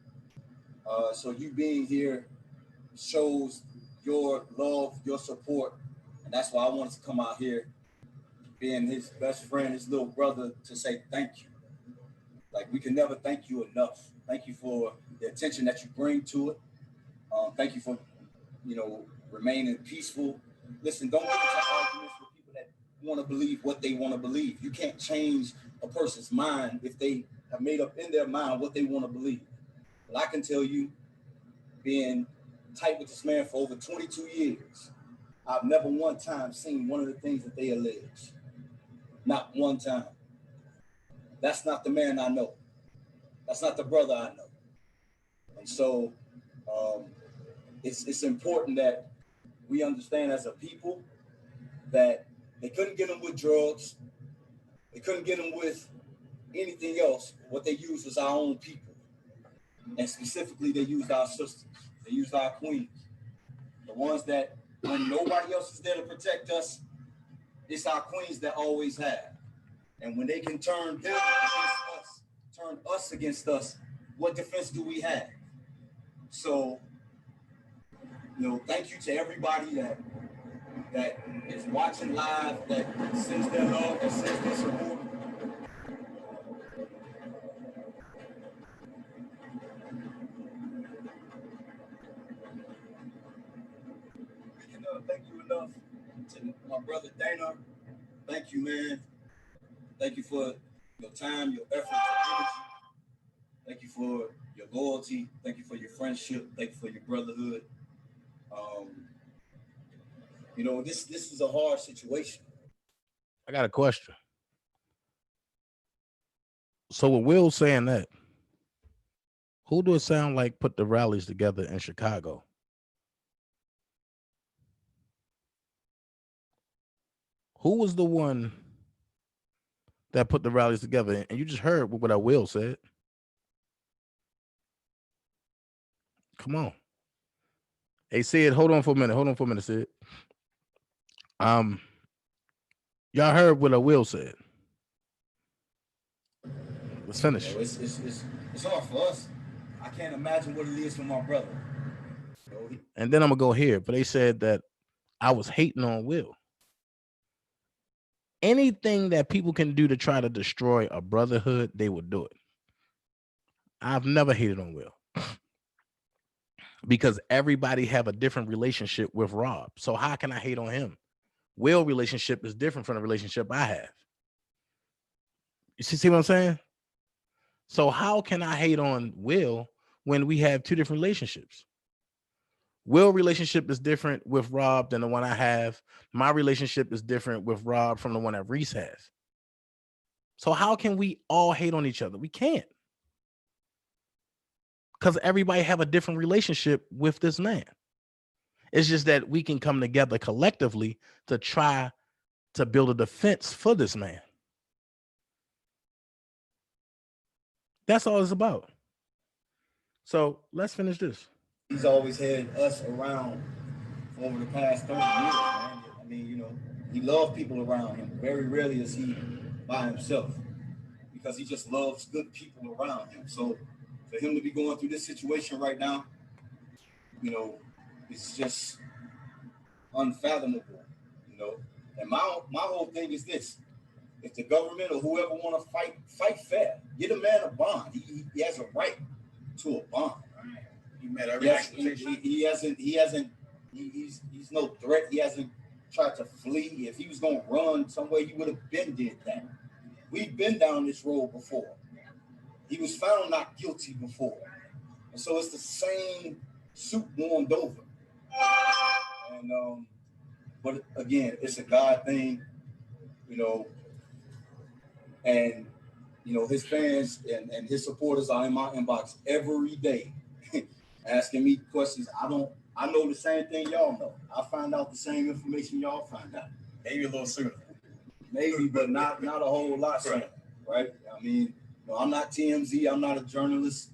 So you being here shows your love, your support. And that's why I wanted to come out here, being his best friend, his little brother, to say thank you. Like, we can never thank you enough. Thank you for the attention that you bring to it. Thank you for, remaining peaceful. Listen, don't get into arguments with people that want to believe what they want to believe. You can't change a person's mind if they have made up in their mind what they want to believe. But I can tell you, being tight with this man for over 22 years, I've never one time seen one of the things that they allege. Not one time. That's not the man I know. That's not the brother I know. And so it's important that we understand as a people that they couldn't get him with drugs. They couldn't get him with anything else. What they used was our own people. And specifically, they used our sisters. They used our queens. The ones that, when nobody else is there to protect us, it's our queens that always have. And when they can turn them against us, turn us against us, what defense do we have? So, thank you to everybody that is watching live, that sends their love, that sends their support. We can thank you enough to my brother Dana. Thank you, man. Thank you for your time, your effort, your energy. Thank you for your loyalty. Thank you for your friendship. Thank you for your brotherhood. This is a hard situation. I got a question. So with Will saying that, who do it sound like put the rallies together in Chicago? Who was the one that put the rallies together? And you just heard what I Will said. Come on. Hey, Sid, hold on for a minute, Sid. Y'all heard what I Will said. Let's finish. It's hard for us. I can't imagine what it is for my brother. And then I'm gonna go here, but they said that I was hating on Will. Anything that people can do to try to destroy a brotherhood, they would do it. I've never hated on Will because everybody have a different relationship with Rob. So how can I hate on him? Will relationship is different from the relationship I have. You see what I'm saying? So how can I hate on Will when we have two different relationships? Will relationship is different with Rob than the one I have. My relationship is different with Rob from the one that Reese has. So how can we all hate on each other? We can't. Because everybody have a different relationship with this man. It's just that we can come together collectively to try to build a defense for this man. That's all it's about. So let's finish this. He's always had us around for over the past 30 years, man. I mean, you know, he loved people around him. Very rarely is he by himself because he just loves good people around him. So for him to be going through this situation right now, you know, it's just unfathomable, you know. And my whole thing is this: if the government or whoever want to fight fair. Get a man a bond. He has a right to a bond. He met every expectation. He's no threat. He hasn't tried to flee. If he was gonna run somewhere, he would have been did that. We've been down this road before. He was found not guilty before, and so it's the same suit warmed over. And but again, it's a God thing, you know. And you know, his fans and his supporters are in my inbox every day, asking me questions. I know the same thing y'all know. I find out the same information y'all find out. Maybe a little sooner. Maybe, but not a whole lot sooner, right? I mean, no, I'm not TMZ. I'm not a journalist.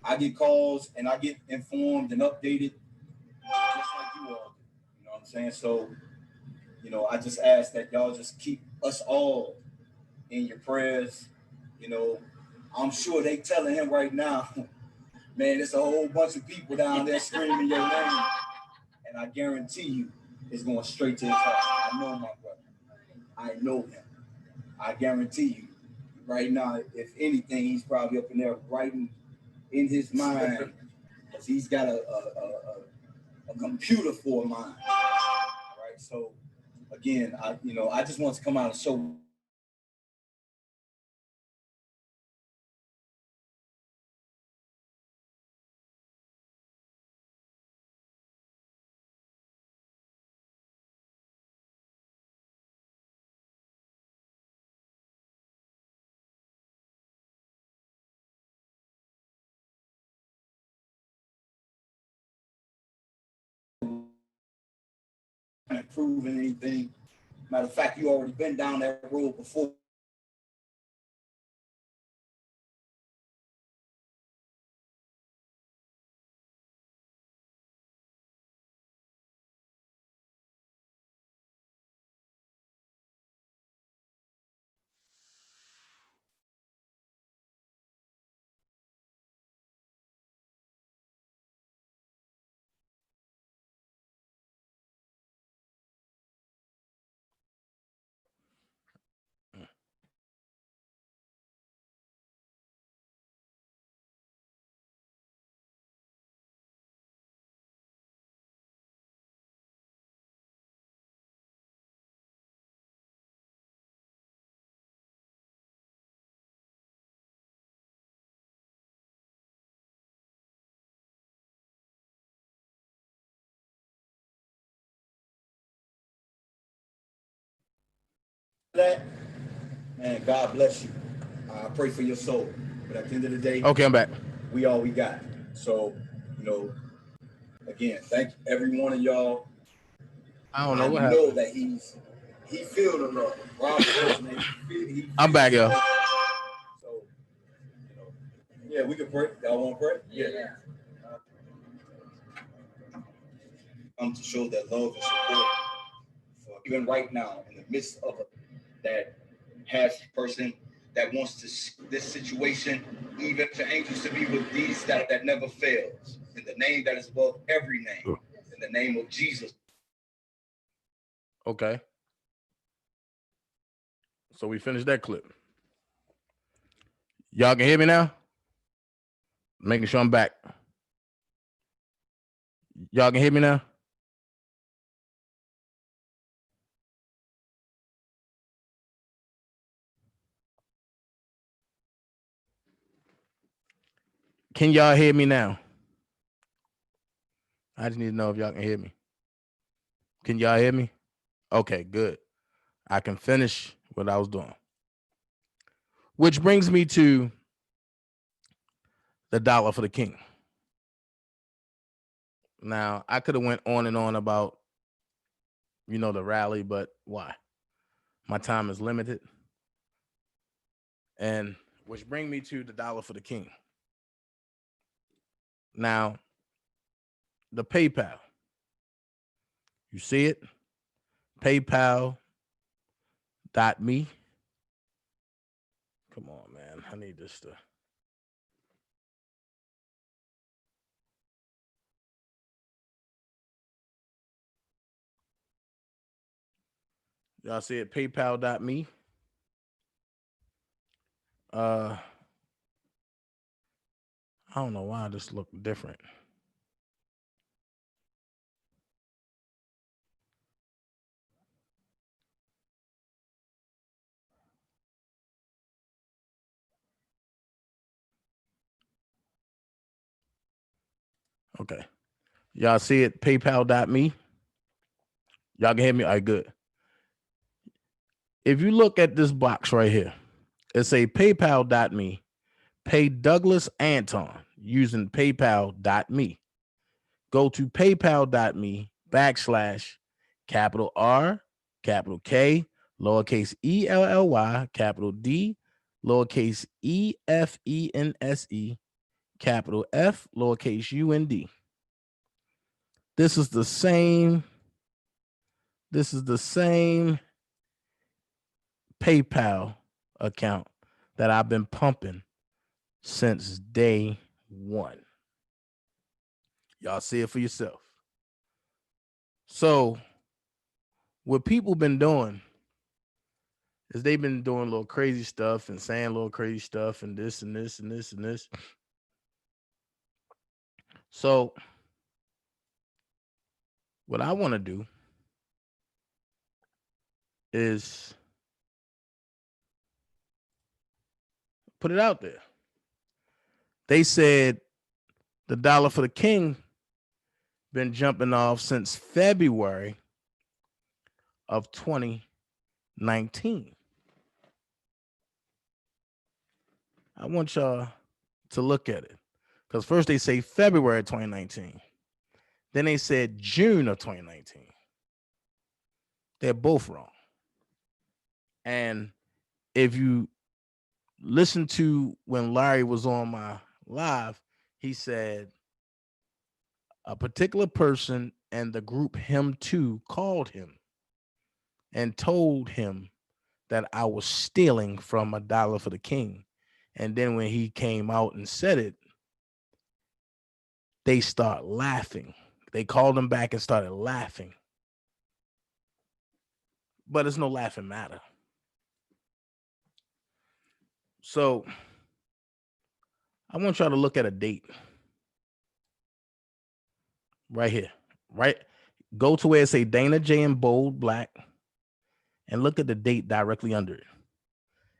I get calls and I get informed and updated just like you all do. You know what I'm saying? So, you know, I just ask that y'all just keep us all in your prayers. You know, I'm sure they telling him right now, man, there's a whole bunch of people down there screaming your name. And I guarantee you it's going straight to his heart. I know my brother. I know him. I guarantee you right now, if anything, he's probably up in there writing in his mind because he's got a computer for a mind. All right. So again, I just want to come out and show proving anything. Matter of fact, you already been down that road before. That, man, God bless you. I pray for your soul. But at the end of the day, Okay, I'm back. We all we got. So, you know, again, thank every one of y'all. I don't know what happened. I know happened. that he feel the love. Rob, I'm back, yo. So, you know, yeah, we can pray. Y'all want to pray? Yeah. To show that love and support for even right now in the midst of that has person that wants to this situation, even to angels to be with these that never fails. In the name that is above every name, in the name of Jesus. Okay. So we finished that clip. Y'all can hear me now? Making sure I'm back. Y'all can hear me now? Can y'all hear me now? I just need to know if y'all can hear me. Can y'all hear me? Okay, good. I can finish what I was doing. Which brings me to the dollar for the king. Now, I could have went on and on about, the rally, but why? My time is limited. And which brings me to the dollar for the king. Now, the PayPal. You see it? PayPal.me. Come on, man. I need this to. Y'all see it? PayPal.me. I don't know why this looked different. Okay. Y'all see it? PayPal.me. Y'all can hear me? All right, good. If you look at this box right here, it's a PayPal.me. Pay Douglas Anton using PayPal.me. Go to PayPal.me / capital R, capital K, lowercase ELLY, capital D, lowercase EFENSE, capital F, lowercase UND. This is the same PayPal account that I've been pumping since day one. Y'all see it for yourself. So what people been doing is they've been doing little crazy stuff and saying little crazy stuff and this and this and this and this. So what I want to do is put it out there. They said the dollar for the king been jumping off since February of 2019. I want y'all to look at it. Because first they say February 2019. Then they said June of 2019. They're both wrong. And if you listen to when Larry was on my live, he said a particular person and the group Him Too called him and told him that I was stealing from a dollar for the king. And then when he came out and said it, they start laughing. They called him back and started laughing. But it's no laughing matter. So I want y'all to look at a date right here, right? Go to where it say Dana J in bold black and look at the date directly under it.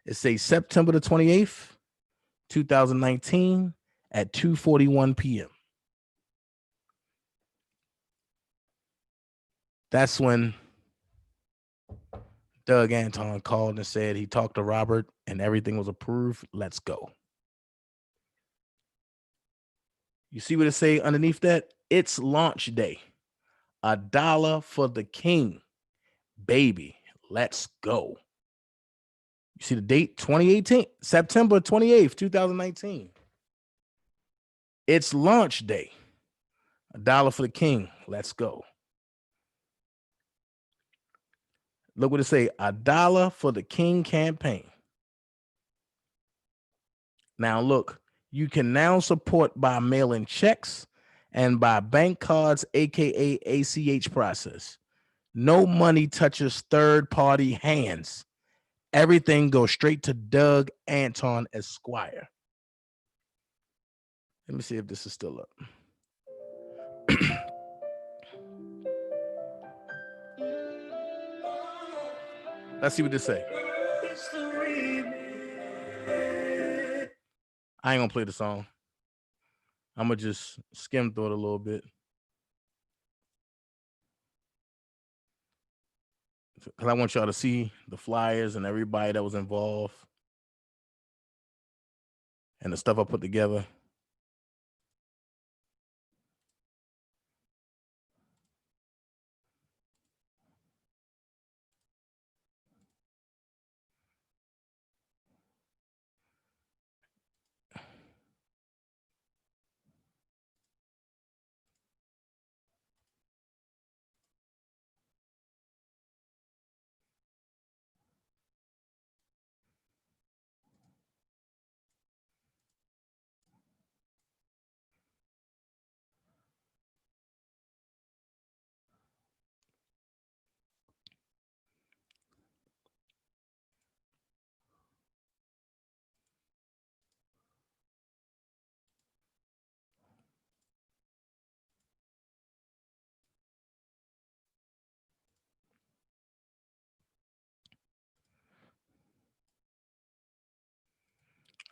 It says September the 28th, 2019 at 2:41 p.m. That's when Doug Anton called and said he talked to Robert and everything was approved. Let's go. You see what it say underneath that? It's launch day. A dollar for the king. Baby, let's go. You see the date? 2018, September 28th, 2019. It's launch day. A dollar for the king. Let's go. Look what it say. A dollar for the king campaign. Now look, you can now support by mailing checks and by bank cards, aka ACH process. No money touches third-party hands. Everything goes straight to Doug Anton Esquire. Let me see if this is still up. Let's see what this say. I ain't gonna play the song. I'm gonna just skim through it a little bit because I want y'all to see the flyers and everybody that was involved and the stuff I put together.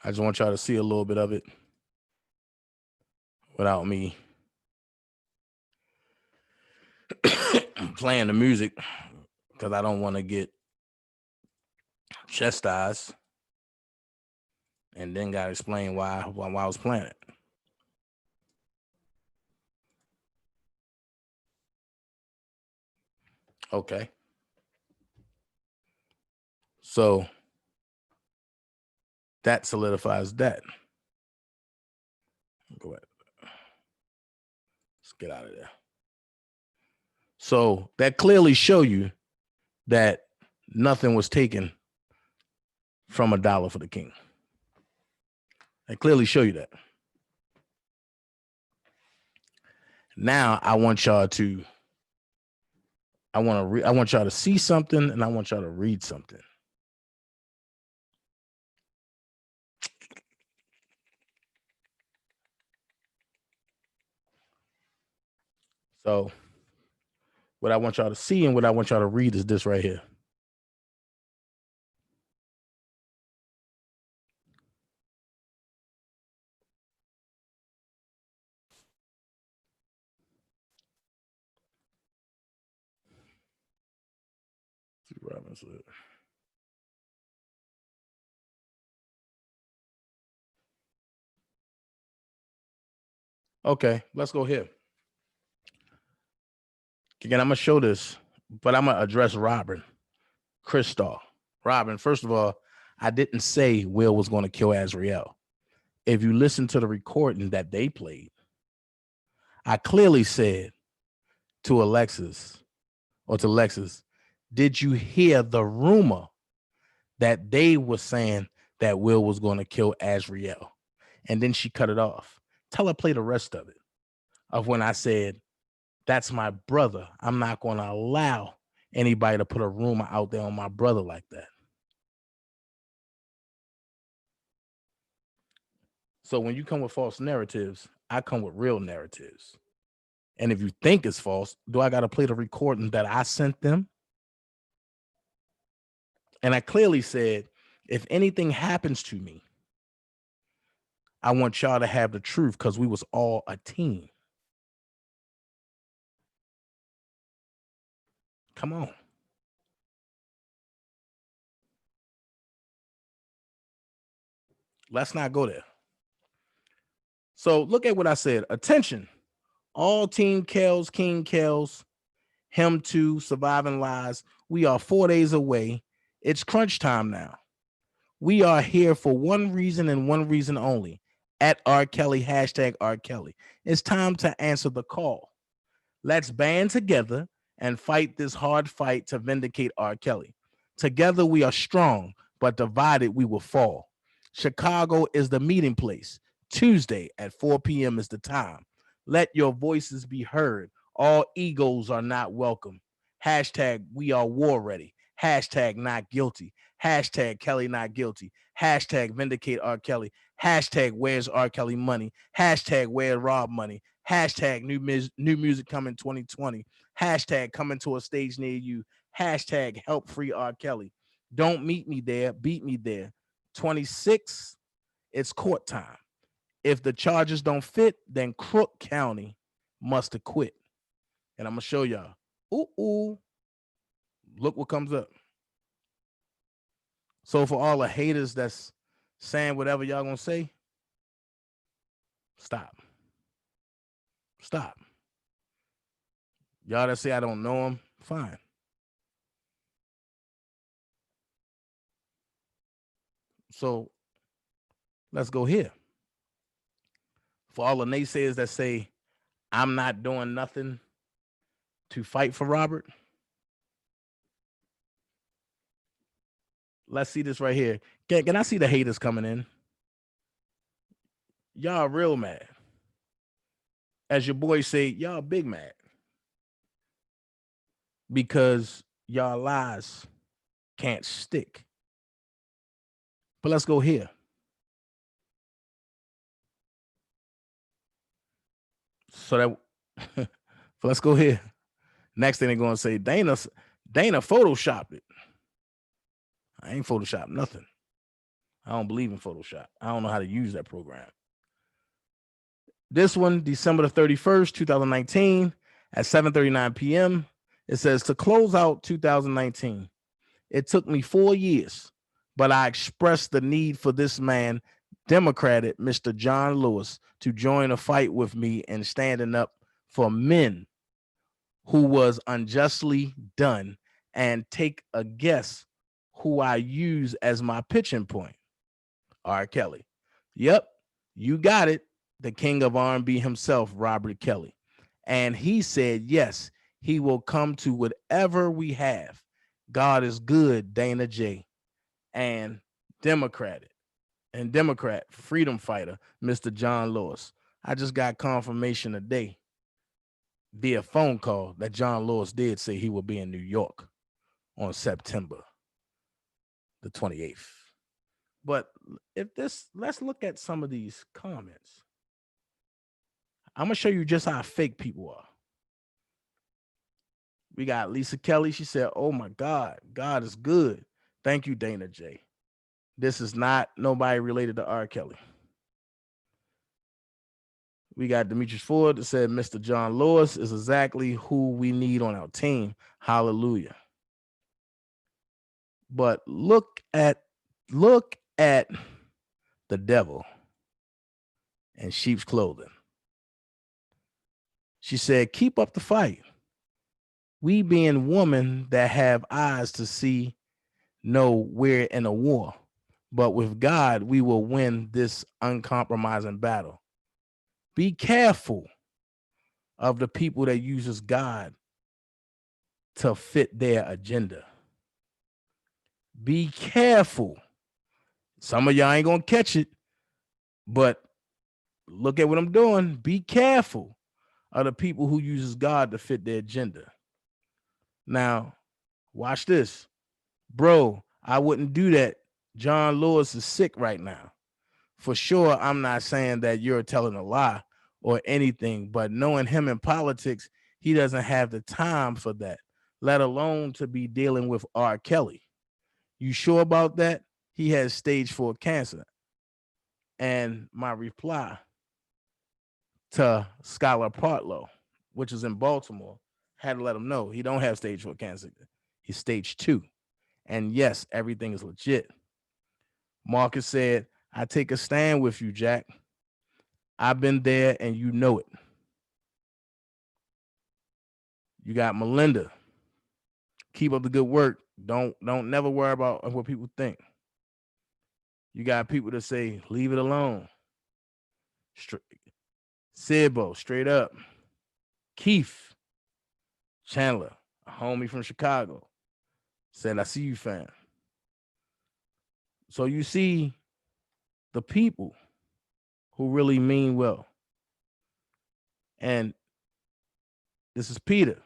I just want y'all to see a little bit of it without me playing the music because I don't want to get chastised and then got to explain why I was playing it. Okay. So that solidifies that. Go ahead. Let's get out of there. So that clearly show you that nothing was taken from $1 for the king. I clearly show you that. Now I want y'all to I want y'all to see something and I want y'all to read something. So what I want y'all to see and what I want y'all to read is this right here. Okay, let's go here. Again, I'm gonna show this, but I'm gonna address Robin, Christoph. Robin, first of all, I didn't say Will was going to kill Azrael. If you listen to the recording that they played, I clearly said to Alexis or to Lexus, did you hear the rumor that they were saying that Will was going to kill Azrael? And then she cut it off. Tell her play the rest of it, of when I said, that's my brother. I'm not going to allow anybody to put a rumor out there on my brother like that. So when you come with false narratives, I come with real narratives. And if you think it's false, do I got to play the recording that I sent them? And I clearly said, if anything happens to me, I want y'all to have the truth because we was all a team. Come on. Let's not go there. So look at what I said. Attention. All team Kels, King Kels, him too, Surviving Lies. We are 4 days away. It's crunch time now. We are here for one reason and one reason only. At R. Kelly, hashtag R. Kelly. It's time to answer the call. Let's band together and fight this hard fight to vindicate R. Kelly. Together we are strong, but divided we will fall. Chicago is the meeting place. Tuesday at 4 p.m. is the time. Let your voices be heard. All egos are not welcome. Hashtag we are war ready. Hashtag not guilty. Hashtag Kelly not guilty. Hashtag vindicate R. Kelly. Hashtag where's R. Kelly money. Hashtag where's Rob money. Hashtag new music coming 2020. Hashtag coming to a stage near you. Hashtag help free R. Kelly. Don't meet me there. Beat me there. 26, it's court time. If the charges don't fit, then Crook County must acquit. And I'm gonna show y'all. Ooh, look what comes up. So for all the haters that's saying whatever y'all gonna say, stop. Y'all that say I don't know him, fine. So let's go here. For all the naysayers that say I'm not doing nothing to fight for Robert, let's see this right here. Can I see the haters coming in? Y'all real mad. As your boys say, y'all big mad. Because y'all lies can't stick. But let's go here. So that let's go here. Next thing they're gonna say, Dana photoshopped it. I ain't photoshopped nothing. I don't believe in Photoshop. I don't know how to use that program. This one, December the 31st, 2019, at 7:39 p.m. It says, to close out 2019, it took me 4 years, but I expressed the need for this man, Democratic Mr. John Lewis, to join a fight with me in standing up for men who was unjustly done, and take a guess who I use as my pitching point. R. Kelly. Yep, you got it. The king of R&B himself, Robert Kelly. And he said, yes, he will come to whatever we have. God is good, Dana J. And Democrat freedom fighter, Mr. John Lewis. I just got confirmation today via phone call that John Lewis did say he will be in New York on September the 28th. But let's look at some of these comments. I'm gonna show you just how fake people are. We got Lisa Kelly. She said, oh my God, God is good. Thank you, Dana J. This is not nobody related to R. Kelly. We got Demetrius Ford that said, Mr. John Lewis is exactly who we need on our team. Hallelujah. But look at the devil in sheep's clothing. She said, keep up the fight. We being women that have eyes to see, know we're in a war. But with God, we will win this uncompromising battle. Be careful of the people that uses God to fit their agenda. Be careful. Some of y'all ain't gonna catch it, but look at what I'm doing. Be careful of the people who uses God to fit their agenda. Now, watch this. Bro, I wouldn't do that. John Lewis is sick right now. For sure, I'm not saying that you're telling a lie or anything, but knowing him in politics, he doesn't have the time for that, let alone to be dealing with R. Kelly. You sure about that? He has stage 4 cancer. And my reply to Skylar Partlow, which is in Baltimore, had to let him know he don't have stage 4 cancer. He's stage 2. And yes, everything is legit. Marcus said, I take a stand with you, Jack. I've been there and you know it. You got Melinda. Keep up the good work. Don't never worry about what people think. You got people that say, leave it alone. Sibbo, straight up. Keith Chandler, a homie from Chicago, said, I see you, fam. So you see the people who really mean well. And this is Peter.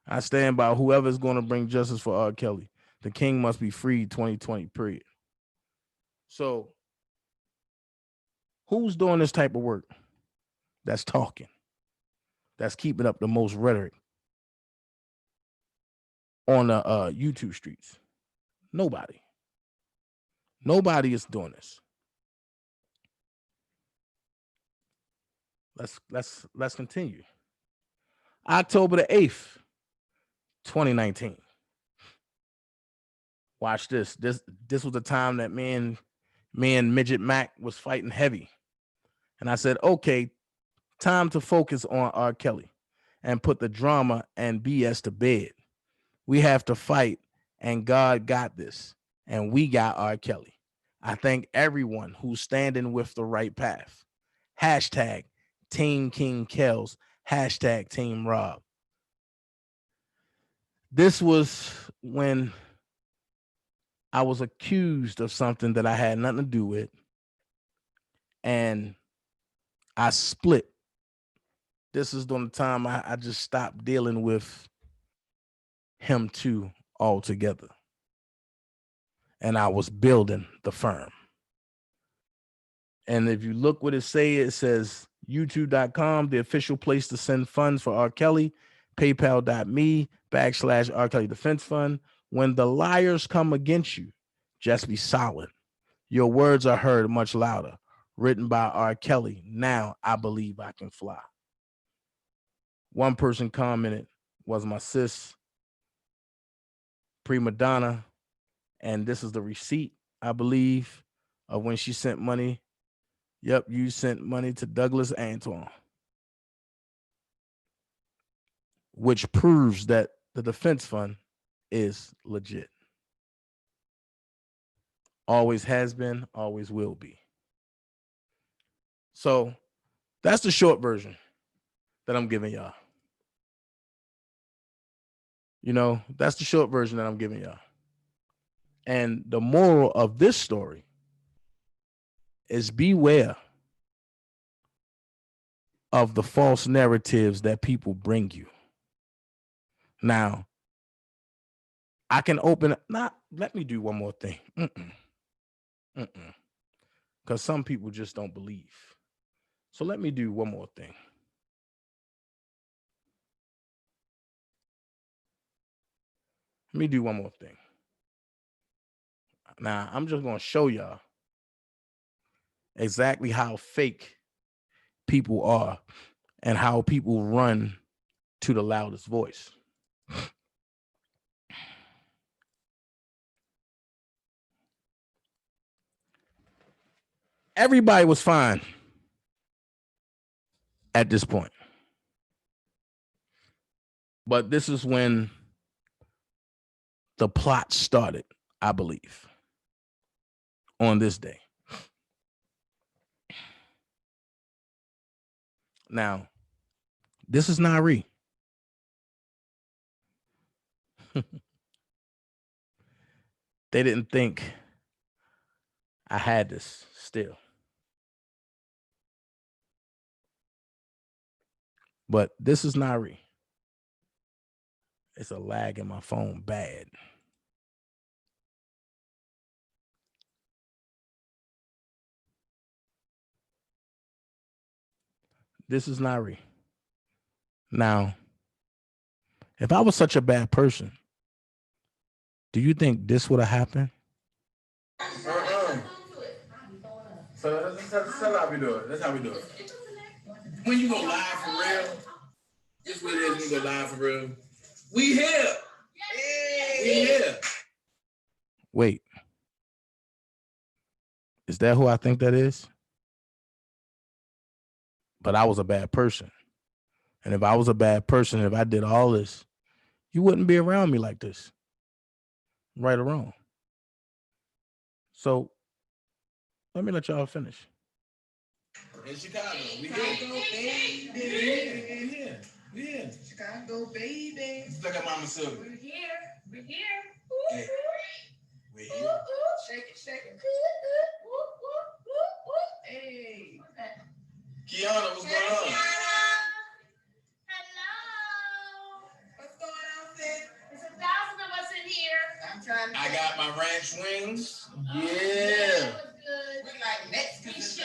I stand by whoever's going to bring justice for R. Kelly. The king must be freed 2020, period. So who's doing this type of work? That's talking. That's keeping up the most rhetoric on the YouTube streets. Nobody is doing this. Let's continue. October the 8th, 2019. Watch this. This was the time that me and Midget Mac was fighting heavy. And I said, okay, time to focus on R. Kelly and put the drama and BS to bed. We have to fight, and God got this. And we got R. Kelly. I thank everyone who's standing with the right path. Hashtag Team King Kells. Hashtag Team Rob. This was when I was accused of something that I had nothing to do with. And I split. This is during the time I just stopped dealing with him too altogether. And I was building the firm. And if you look what it says youtube.com, the official place to send funds for R. Kelly, paypal.me/R. Kelly Defense Fund. When the liars come against you, just be solid. Your words are heard much louder. Written by R. Kelly. Now I believe I can fly. One person commented, was my sis, Prima Donna, and this is the receipt, I believe, of when she sent money. Yep, you sent money to Douglas Antoine, which proves that the defense fund is legit. Always has been, always will be. So that's the short version that I'm giving y'all. You know, that's the short version that I'm giving y'all. And the moral of this story is beware of the false narratives that people bring you. Now, I can open, let me do one more thing. Because some people just don't believe. So let me do one more thing. Let me do one more thing. Now, I'm just going to show y'all exactly how fake people are and how people run to the loudest voice. Everybody was fine at this point. But this is when the plot started, I believe, on this day. Now, this is Nari. They didn't think I had this still. But this is Nari. It's a lag in my phone, bad. This is Nari. Now, if I was such a bad person, do you think this would have happened? So that's how we do it. That's how we do it. When you go live for real, this is what it is when you go live for real. We here. We here. Wait. Is that who I think that is? But I was a bad person. And if I was a bad person, if I did all this, you wouldn't be around me like this. Right or wrong. So let me let y'all finish. In Chicago, we here. Baby. We here. Chicago, baby. Look at Mama Silver. We're here. We're here. Hey. We're here. Shake it, shake it. Hey. Kiana, what's going on? Hello. What's going on, sis? There's 1,000 of us in here. I'm trying to. I got my ranch wings. Yeah. That was good. We like Mexicans.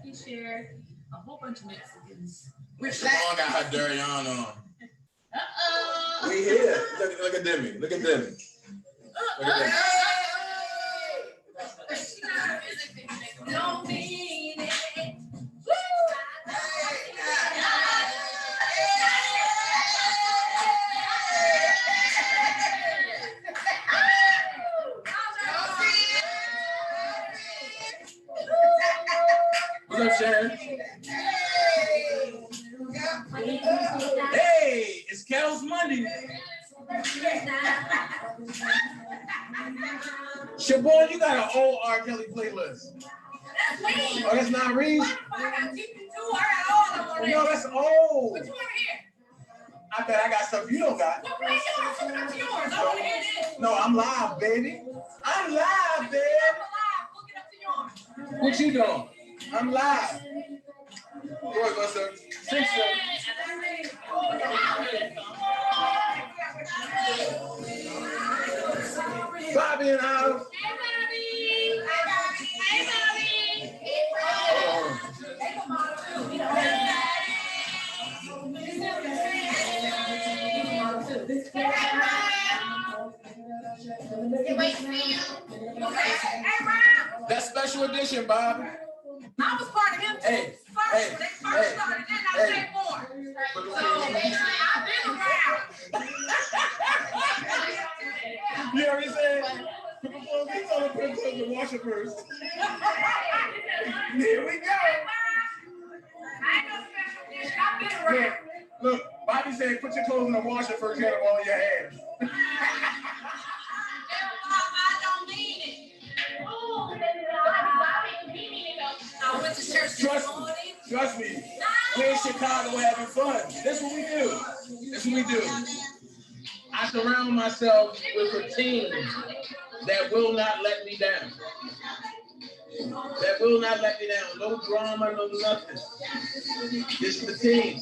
He shared a whole bunch of Mexicans. Siobhan got her Durian on. Uh-oh. We here. Look at Demi. Look at Demi. Look at Demi. Don't mean it. up, Sharon? Hey, it's Kel's Monday. Siobhan, you got an old R. Kelly playlist. Oh, that's not Reese? No, that's old. I bet I got stuff you don't got. No, I'm live, baby. I'm live, baby. What you doing? I'm live. Boy, go, sir. Six, Bobby and I. Hey, That special edition, Bob. I was part of him too. Hey, first, hey, they first started, then I said more. So I've been around. You heard what he said? He's on the put the washer first. Here we go. I ain't no special dish. I've been around. Look, Bobby said, put your clothes in the washer first, get them all in your hands. I don't mean it. I went to church this morning. Trust me. We're in Chicago having fun. That's what we do. That's what we do. I surround myself with a team that will not let me down. That will not let me down. No drama, no nothing. This is the team.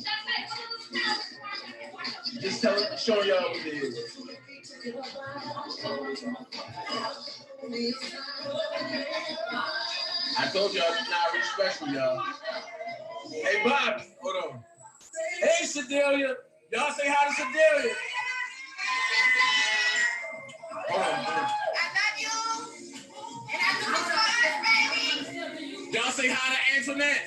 Just showing y'all what it is. I told y'all it's not respectful, y'all. Hey, Bob, hold on. Hey, Sedalia. Y'all say hi to Sedalia. Hold on, hold on. Y'all say hi to Antoinette.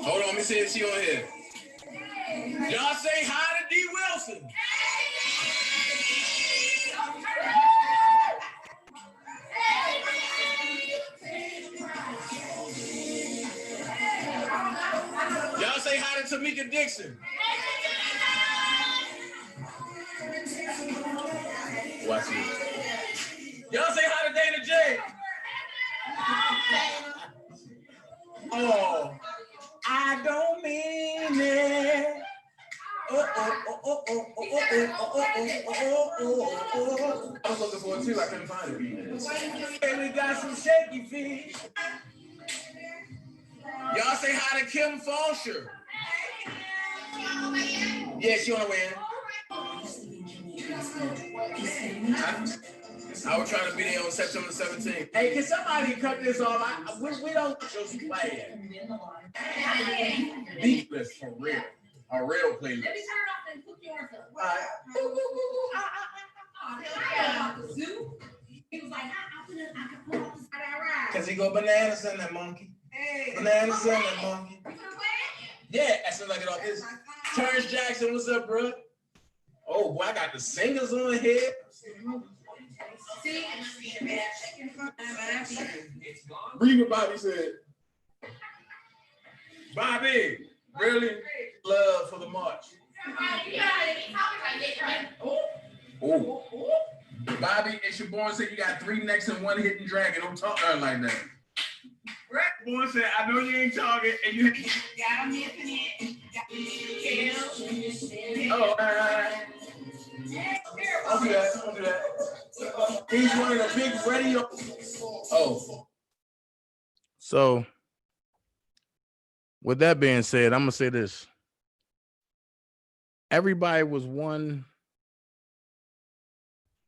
Hold on, let me see if she on here. Y'all say hi to D. Wilson. Y'all say hi to Tamika Dixon. Watch it. Y'all say hi to Dana J. Oh, I don't mean it. I was looking for it too. I couldn't find it. Hey, we got some shaky feet. Y'all say hi to Kim Falsher. Yeah, she on the way in. I was trying to be there on September 17th. Hey, can somebody cut this off? We don't just play it. Deep list for real. A real playlist. Let me turn it off and put yours up. He was like, I can pull up the side of ride. Because he go bananas in that monkey. Hey. Bananas in that monkey. Yeah, as soon as I get off this. Terrence Jackson, what's up, bro? Oh, boy, I got the singers on here. Read what Bobby said. Bobby, really? Love for the march. Oh. Bobby, it's your boy said you got 3 necks and 1 hidden dragon. Don't talk to her like that. Right. Boy said, I know you ain't talking and you got him missing it. Oh, all right. Don't do that. Don't do that. He's one of the big radio. Oh. So, with that being said, I'm going to say this. Everybody was one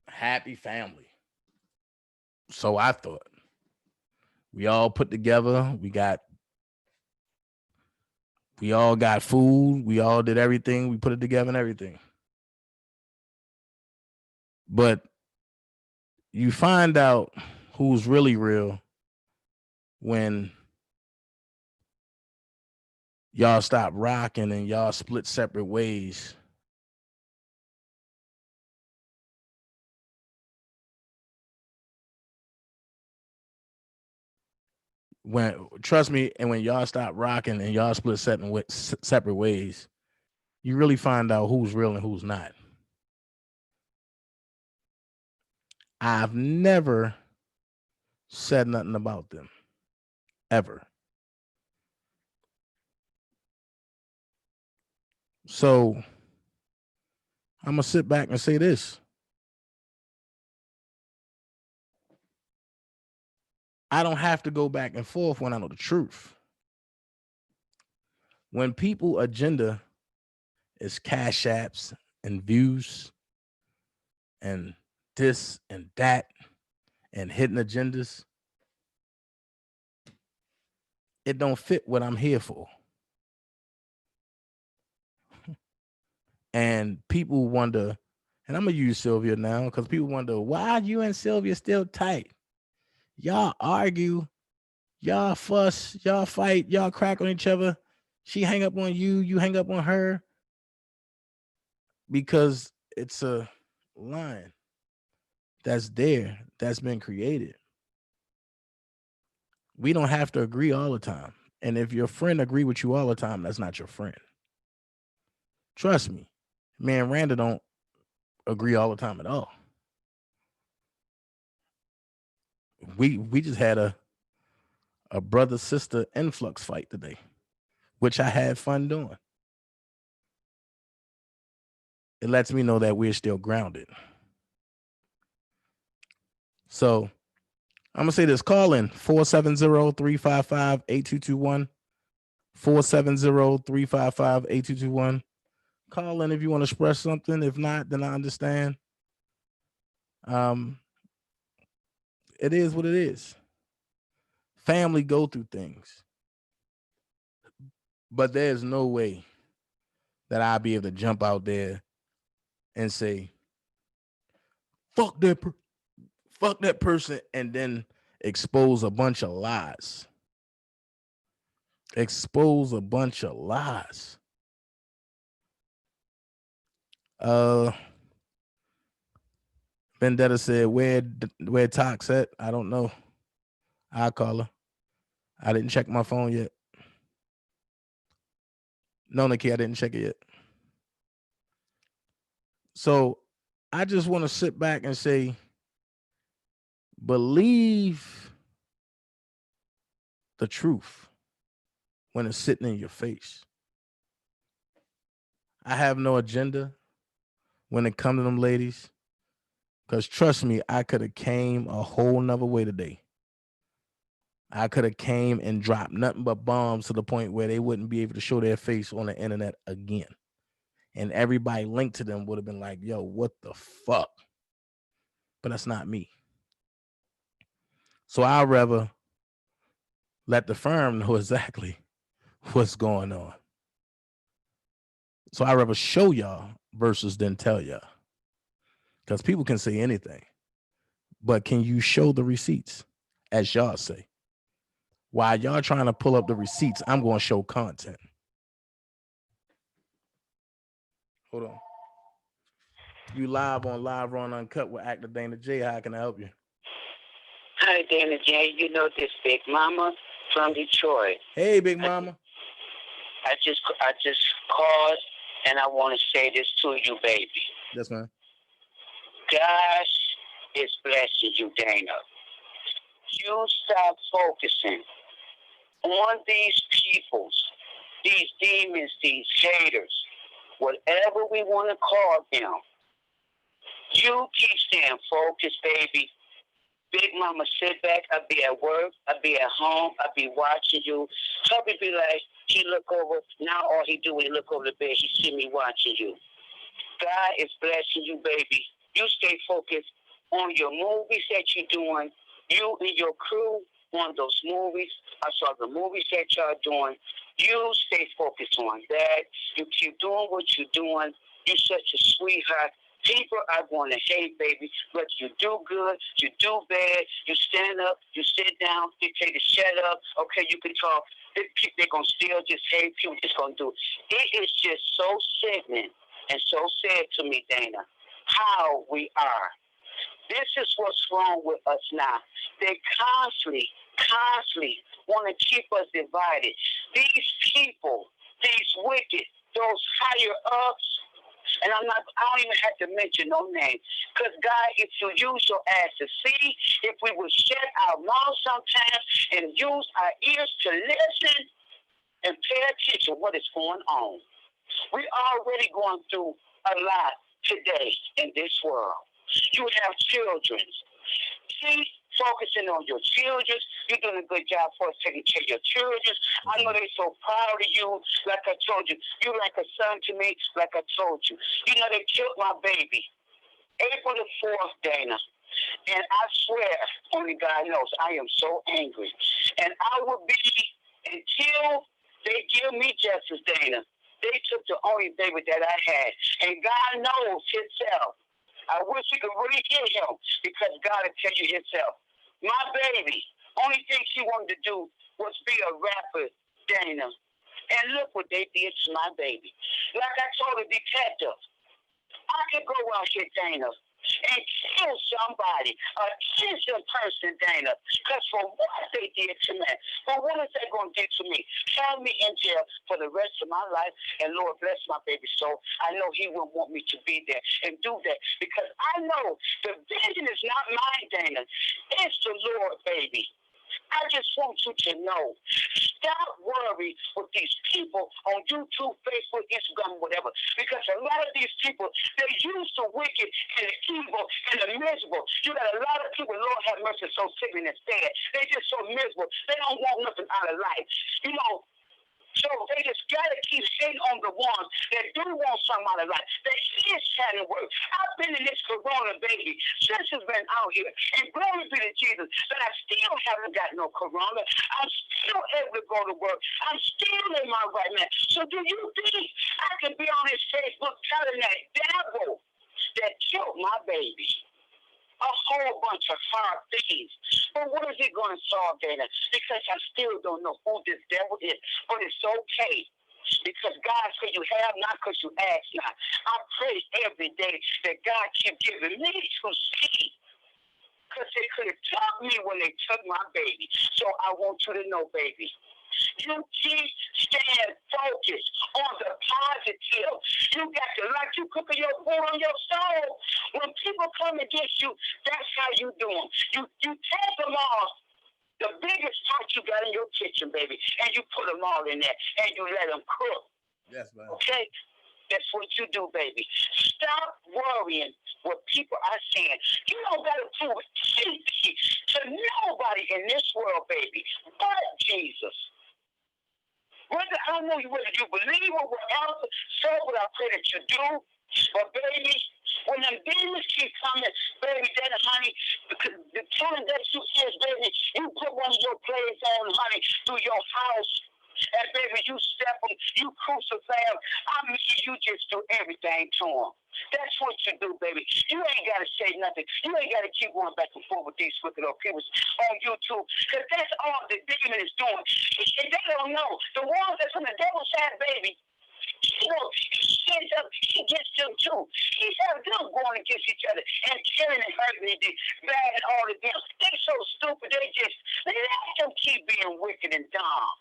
happy family. So I thought. We all put together. We all got food. We all did everything. We put it together and everything. But you find out who's really real when y'all stop rocking and y'all split separate ways. trust me, and when y'all stop rocking and y'all split separate ways, you really find out who's real and who's not. I've never said nothing about them, ever. So I'm gonna sit back and say this. I don't have to go back and forth when I know the truth. When people agenda is cash apps and views and this and that and hidden agendas, it don't fit what I'm here for. And people wonder, and I'm gonna use Sylvia now because people wonder why you and Sylvia still tight. Y'all argue, y'all fuss, y'all fight, y'all crack on each other. She hang up on you, you hang up on her, because it's a line that's there, that's been created. We don't have to agree all the time. And if your friend agree with you all the time, that's not your friend. Trust me. Me and Randa don't agree all the time at all. We just had a brother-sister influx fight today, which I had fun doing. It lets me know that we're still grounded. So I'm gonna say this. Call in 470-355-8221. 470-355-8221. Call in if you want to express something. If not, then I understand. It is what it is. Family go through things, but there's no way that I'll be able to jump out there and say, fuck that person, and then expose a bunch of lies. Expose a bunch of lies. Vendetta said, where Tox at? I don't know. I'll call her. I didn't check my phone yet. No, Nikki, I didn't check it yet. So I just want to sit back and say, believe the truth when it's sitting in your face. I have no agenda when it comes to them ladies, because trust me, I could have came a whole nother way today. I could have came and dropped nothing but bombs to the point where they wouldn't be able to show their face on the internet again. And everybody linked to them would have been like, yo, what the fuck? But that's not me. So I'd rather let the firm know exactly what's going on. So I'd rather show y'all versus then tell y'all. Because people can say anything. But can you show the receipts, as y'all say? While y'all trying to pull up the receipts, I'm going to show content. Hold on. You live on Live Run Uncut with actor Dana J. How can I help you? Hi, Dana J. You know this Big Mama from Detroit. Hey, Big Mama. I just called, and I want to say this to you, baby. Yes, man. God is blessing you, Dana. You stop focusing on these peoples, these demons, these haters, whatever we want to call them. You keep staying focused, baby. Big Mama, sit back. I'll be at work. I'll be at home. I'll be watching you. Hubby be like, he look over. Now all he do is look over the bed. He see me watching you. God is blessing you, baby. You stay focused on your movies that you're doing. You and your crew on those movies. I saw the movies that y'all doing. You stay focused on that. You keep doing what you're doing. You're such a sweetheart. People are going to hate, baby. Whether you do good, you do bad, you stand up, you sit down, they tell you to shut up. Okay, you can talk. They're going to still just hate. People just going to do it. It is just so sickening and so sad to me, Dana, how we are. This is what's wrong with us now. They constantly constantly want to keep us divided. These people, these wicked, those higher ups, and I don't even have to mention no name. Because God, if you use your ass to see, if we would shut our mouths sometimes and use our ears to listen and pay attention to what is going on. We already going through a lot today in this world. You have children. Keep focusing on your children. You're doing a good job for us taking care of your children. I know they're so proud of you. Like I told you, you're like a son to me, like I told you. You know, they killed my baby. April the 4th, Dana. And I swear, only God knows, I am so angry. And I will be until they give me justice, Dana. They took the only baby that I had. And God knows himself. I wish you could really hear him because God will tell you himself. My baby, only thing she wanted to do was be a rapper, Dana. And look what they did to my baby. Like I told the detective, I could go out here, Dana, and kill somebody, an innocent person, Dana, because for what they did to me. But what is that going to do to me? Have me in jail for the rest of my life, and Lord bless my baby soul. I know he will want me to be there and do that because I know the vision is not mine, Dana. It's the Lord, baby. I just want you to know, stop worrying with these people on YouTube, Facebook, Instagram, whatever. Because a lot of these people, they use the wicked and the evil and the miserable. You got a lot of people, Lord have mercy, so sick and sad. They just so miserable. They don't want nothing out of life. You know, so they just got to keep hating on the ones that do want something out of life. That is trying to work. I've been in this corona, baby, since it's been out here. And glory be to Jesus. But I still haven't got no corona. I'm still able to go to work. I'm still in my right mind. So do you think I can be on this Facebook telling that devil that killed my baby a whole bunch of hard things? But what is it going to solve, Dana? Because I still don't know who this devil is. But it's okay. Because God said you have not because you ask not. I pray every day that God keep giving me to see. Because they could have took me when they took my baby. So I want you to know, baby, you keep staying focused on the positive. You got to, like you cooking your food on your stove. When people come against you, that's how you do them. You take them off the biggest pot you got in your kitchen, baby, and you put them all in there, and you let them cook. Yes, man. Okay? That's what you do, baby. Stop worrying what people are saying. You don't got to prove anything to nobody in this world, baby, but Jesus. Whether I don't know whether you believe or whatever, so what I pray that you do. But baby, when them demons keep coming, baby, then honey, the time that you is, baby, you put one of your plays on, honey, through your house. And baby, you step them, you crucify them. I mean, you just do everything to them. That's what you do, baby. You ain't got to say nothing. You ain't got to keep going back and forth with these wicked old people on YouTube. Because that's all the demon is doing. And they don't know. The ones that's on the devil's side, baby, you know, he gets them too. He has them going against each other and killing and hurting and bad and all of them. They so stupid, they let them keep being wicked and dumb.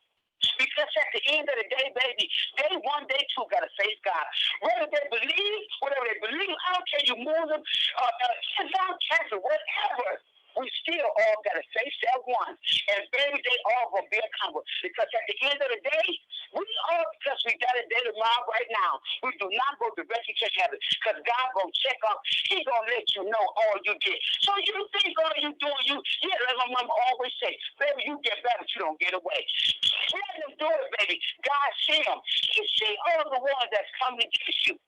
Because at the end of the day, baby, they one day too got to face God. Whether they believe, whatever they believe, I don't care you Muslim, Islam, Catholic, whatever. We still all got to face that one. And baby, they all going to be accountable. Because at the end of the day, we all, because we got a day tomorrow right now, we do not go directly to heaven. Because God going to check up. He going to let you know all you did. So you think all you doing, like my mama always say, baby, you get better, you don't get away. Let them do it, baby. God see them. He see all the ones that's coming against you.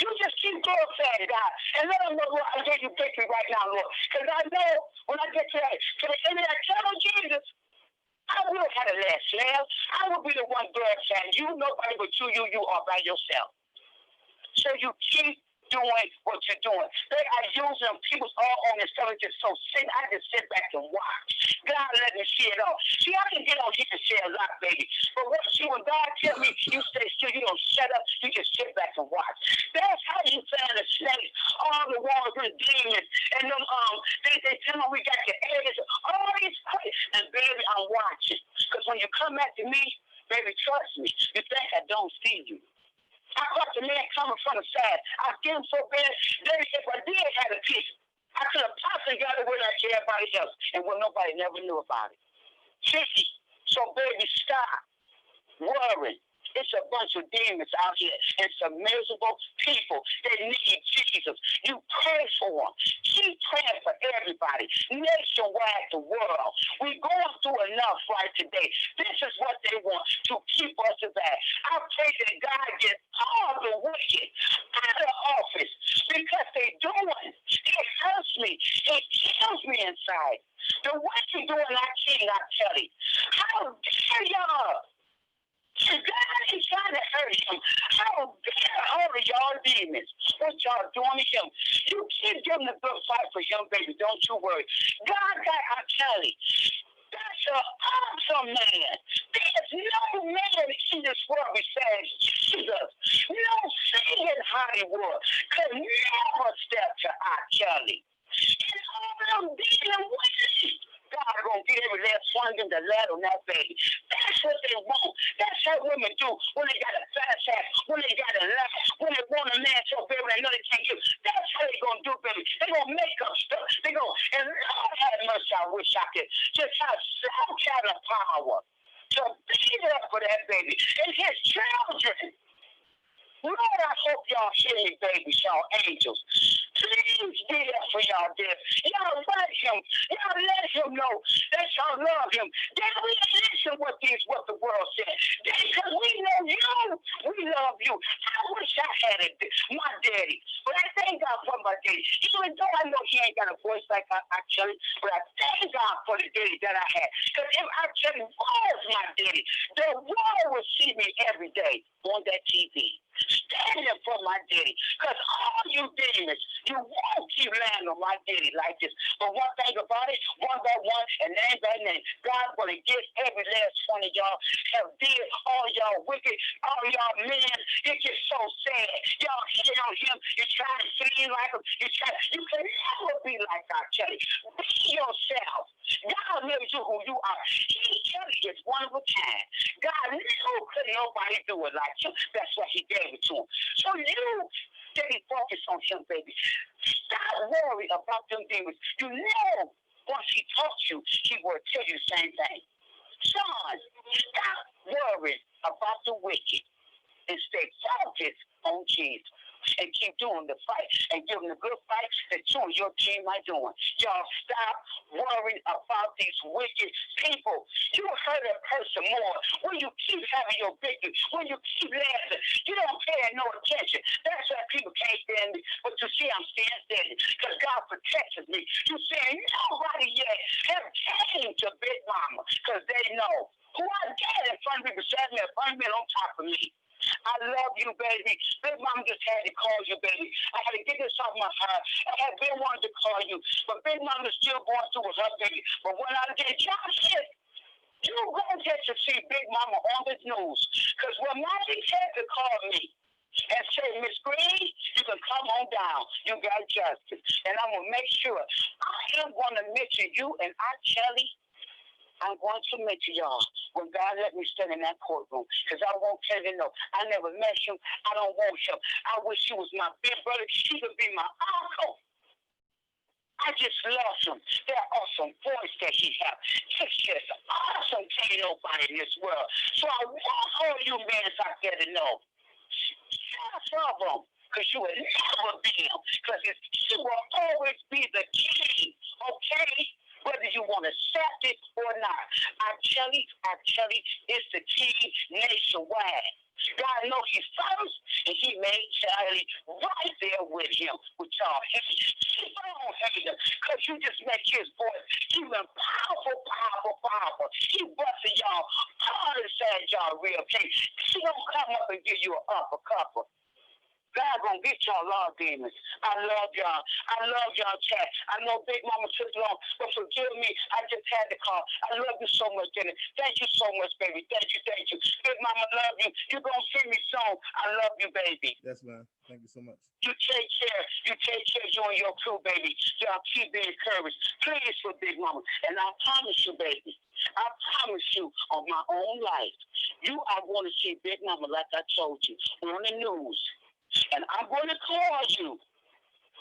You just keep glorifying God and let them know, Lord, I give you victory right now, Lord. Because I know when I get to the end of that tunnel, Jesus, I will have the last laugh. I will be the one glorifying you, nobody but you are by yourself. So you keep doing what you're doing. They are using them. People's all on this stuff just so sick. I just sit back and watch. God let me see it all. See, I can get on here and say a lot, baby. But when God tell me you stay still, you don't shut up, you just sit back and watch. That's how you find the snakes, all the walls and demons, and them they tell me we got the areas, all these places. And baby, I'm watching. Because when you come after me, baby, trust me, you think I don't see you. I caught the man coming from the side. I scared him so bad, that if I did have a piece, I could have possibly got it without everybody else, and when nobody never knew about it. See? So baby, stop worrying. It's a bunch of demons out here and some miserable people that need Jesus. You pray for them. Keep praying for everybody. Nationwide, the world. We're going through enough right today. This is what they want, to keep us back. I pray that God gets all the wicked out of office because they doing. It hurts me. It kills me inside. The way you doing, I cannot tell you. How dare y'all? God ain't trying to hurt him. How dare all of y'all demons? What y'all doing to him? You keep giving a good fight for him, baby. Don't you worry. God got our Kelly. That's an awesome man. There's no man in this world besides Jesus. No thing in Hollywood could never step to R. Kelly. And all them demon women. God gonna get every last one of them to let on that baby. That's what they want. That's how women do when they got a fast ass, when they got a laugh, when they want a man so baby they know they can't give. That's how they gonna do, baby. They gonna make up stuff. They gonna, and Lord have mercy, I wish I could just have some kind of power to beat up for that baby and his children. Lord, I hope y'all hear me, baby, y'all angels. Please be there for y'all, dear. Y'all let him. Y'all let him know that y'all love him. Then we listen what the world said. Because we know you. We love you. I wish I had it, my daddy. But I thank God for my daddy. Even though I know he ain't got a voice like I tell him, but I thank God for the daddy that I had. Because if I tell him was my daddy, the world would see me every day on that TV. Standing for my daddy. Because all you demons, you won't keep lying on my daddy like this. But one thing about it, one by one and name by name, God's going to get every last one of y'all have did all y'all wicked, all y'all men. It's just so sad. Y'all hit on him. You're trying to seem like him. You can never be like our Kelly. Be yourself. God knows you who you are. Kelly is one of a kind. God knew could nobody do it like you. That's why he gave it to him. So you stay focused on him, baby. Stop worrying about them demons. You know once he taught you, he will tell you the same thing. Son, stop worrying about the wicked and stay focused on Jesus. And keep doing the fight and give them the good fight that you and your team are doing. Y'all stop worrying about these wicked people. You hurt a person more when you keep having your victory, when you keep laughing. You don't pay no attention. That's why people can't stand me. But you see, I'm staying steady because God protects me. You saying nobody yet have came to Big Mama because they know who I got in front of me, beside me, in front of me, and on top of me. I love you, baby. Big Mama just had to call you, baby. I had to get this off my heart. I had been wanting to call you, but Big Mama's still going through with her baby. But when I did, y'all shit, you gonna get to see Big Mama on the news. Because when Mommy had to call me and say, Miss Green, you can come on down. You got justice. And I'm gonna make sure I am gonna mention you and I, Kelly. I'm going to mention y'all when God let me stand in that courtroom because I won't tell you no. I never met him. I don't want him. I wish he was my big brother. He could be my uncle. I just love him. That awesome voice that he has. It's just awesome. Can't nobody in this world. So I want all you men out there to know. Just love him. Because you will never be him. Because he will always be the king. Okay? Whether you want to accept it or not. I'm telling it's the king nationwide. God knows he's first, and he made Charlie right there with him, with y'all. Keep on hating because you just make his voice even powerful. He busting y'all all inside y'all real king. He don't come up and give you an uppercut. God gonna get y'all love demons. I love y'all. I love y'all, chat. I know Big Mama took long, but forgive me. I just had to call. I love you so much, Jenny. Thank you so much, baby. Thank you, thank you. Big Mama love you. You gonna see me soon. I love you, baby. Yes, man. Thank you so much. You take care. You take care, you and your crew, baby. Y'all keep being encouraged. Please for Big Mama. And I promise you, baby, I promise you on my own life, you are going to see Big Mama like I told you on the news. And I'm going to call you.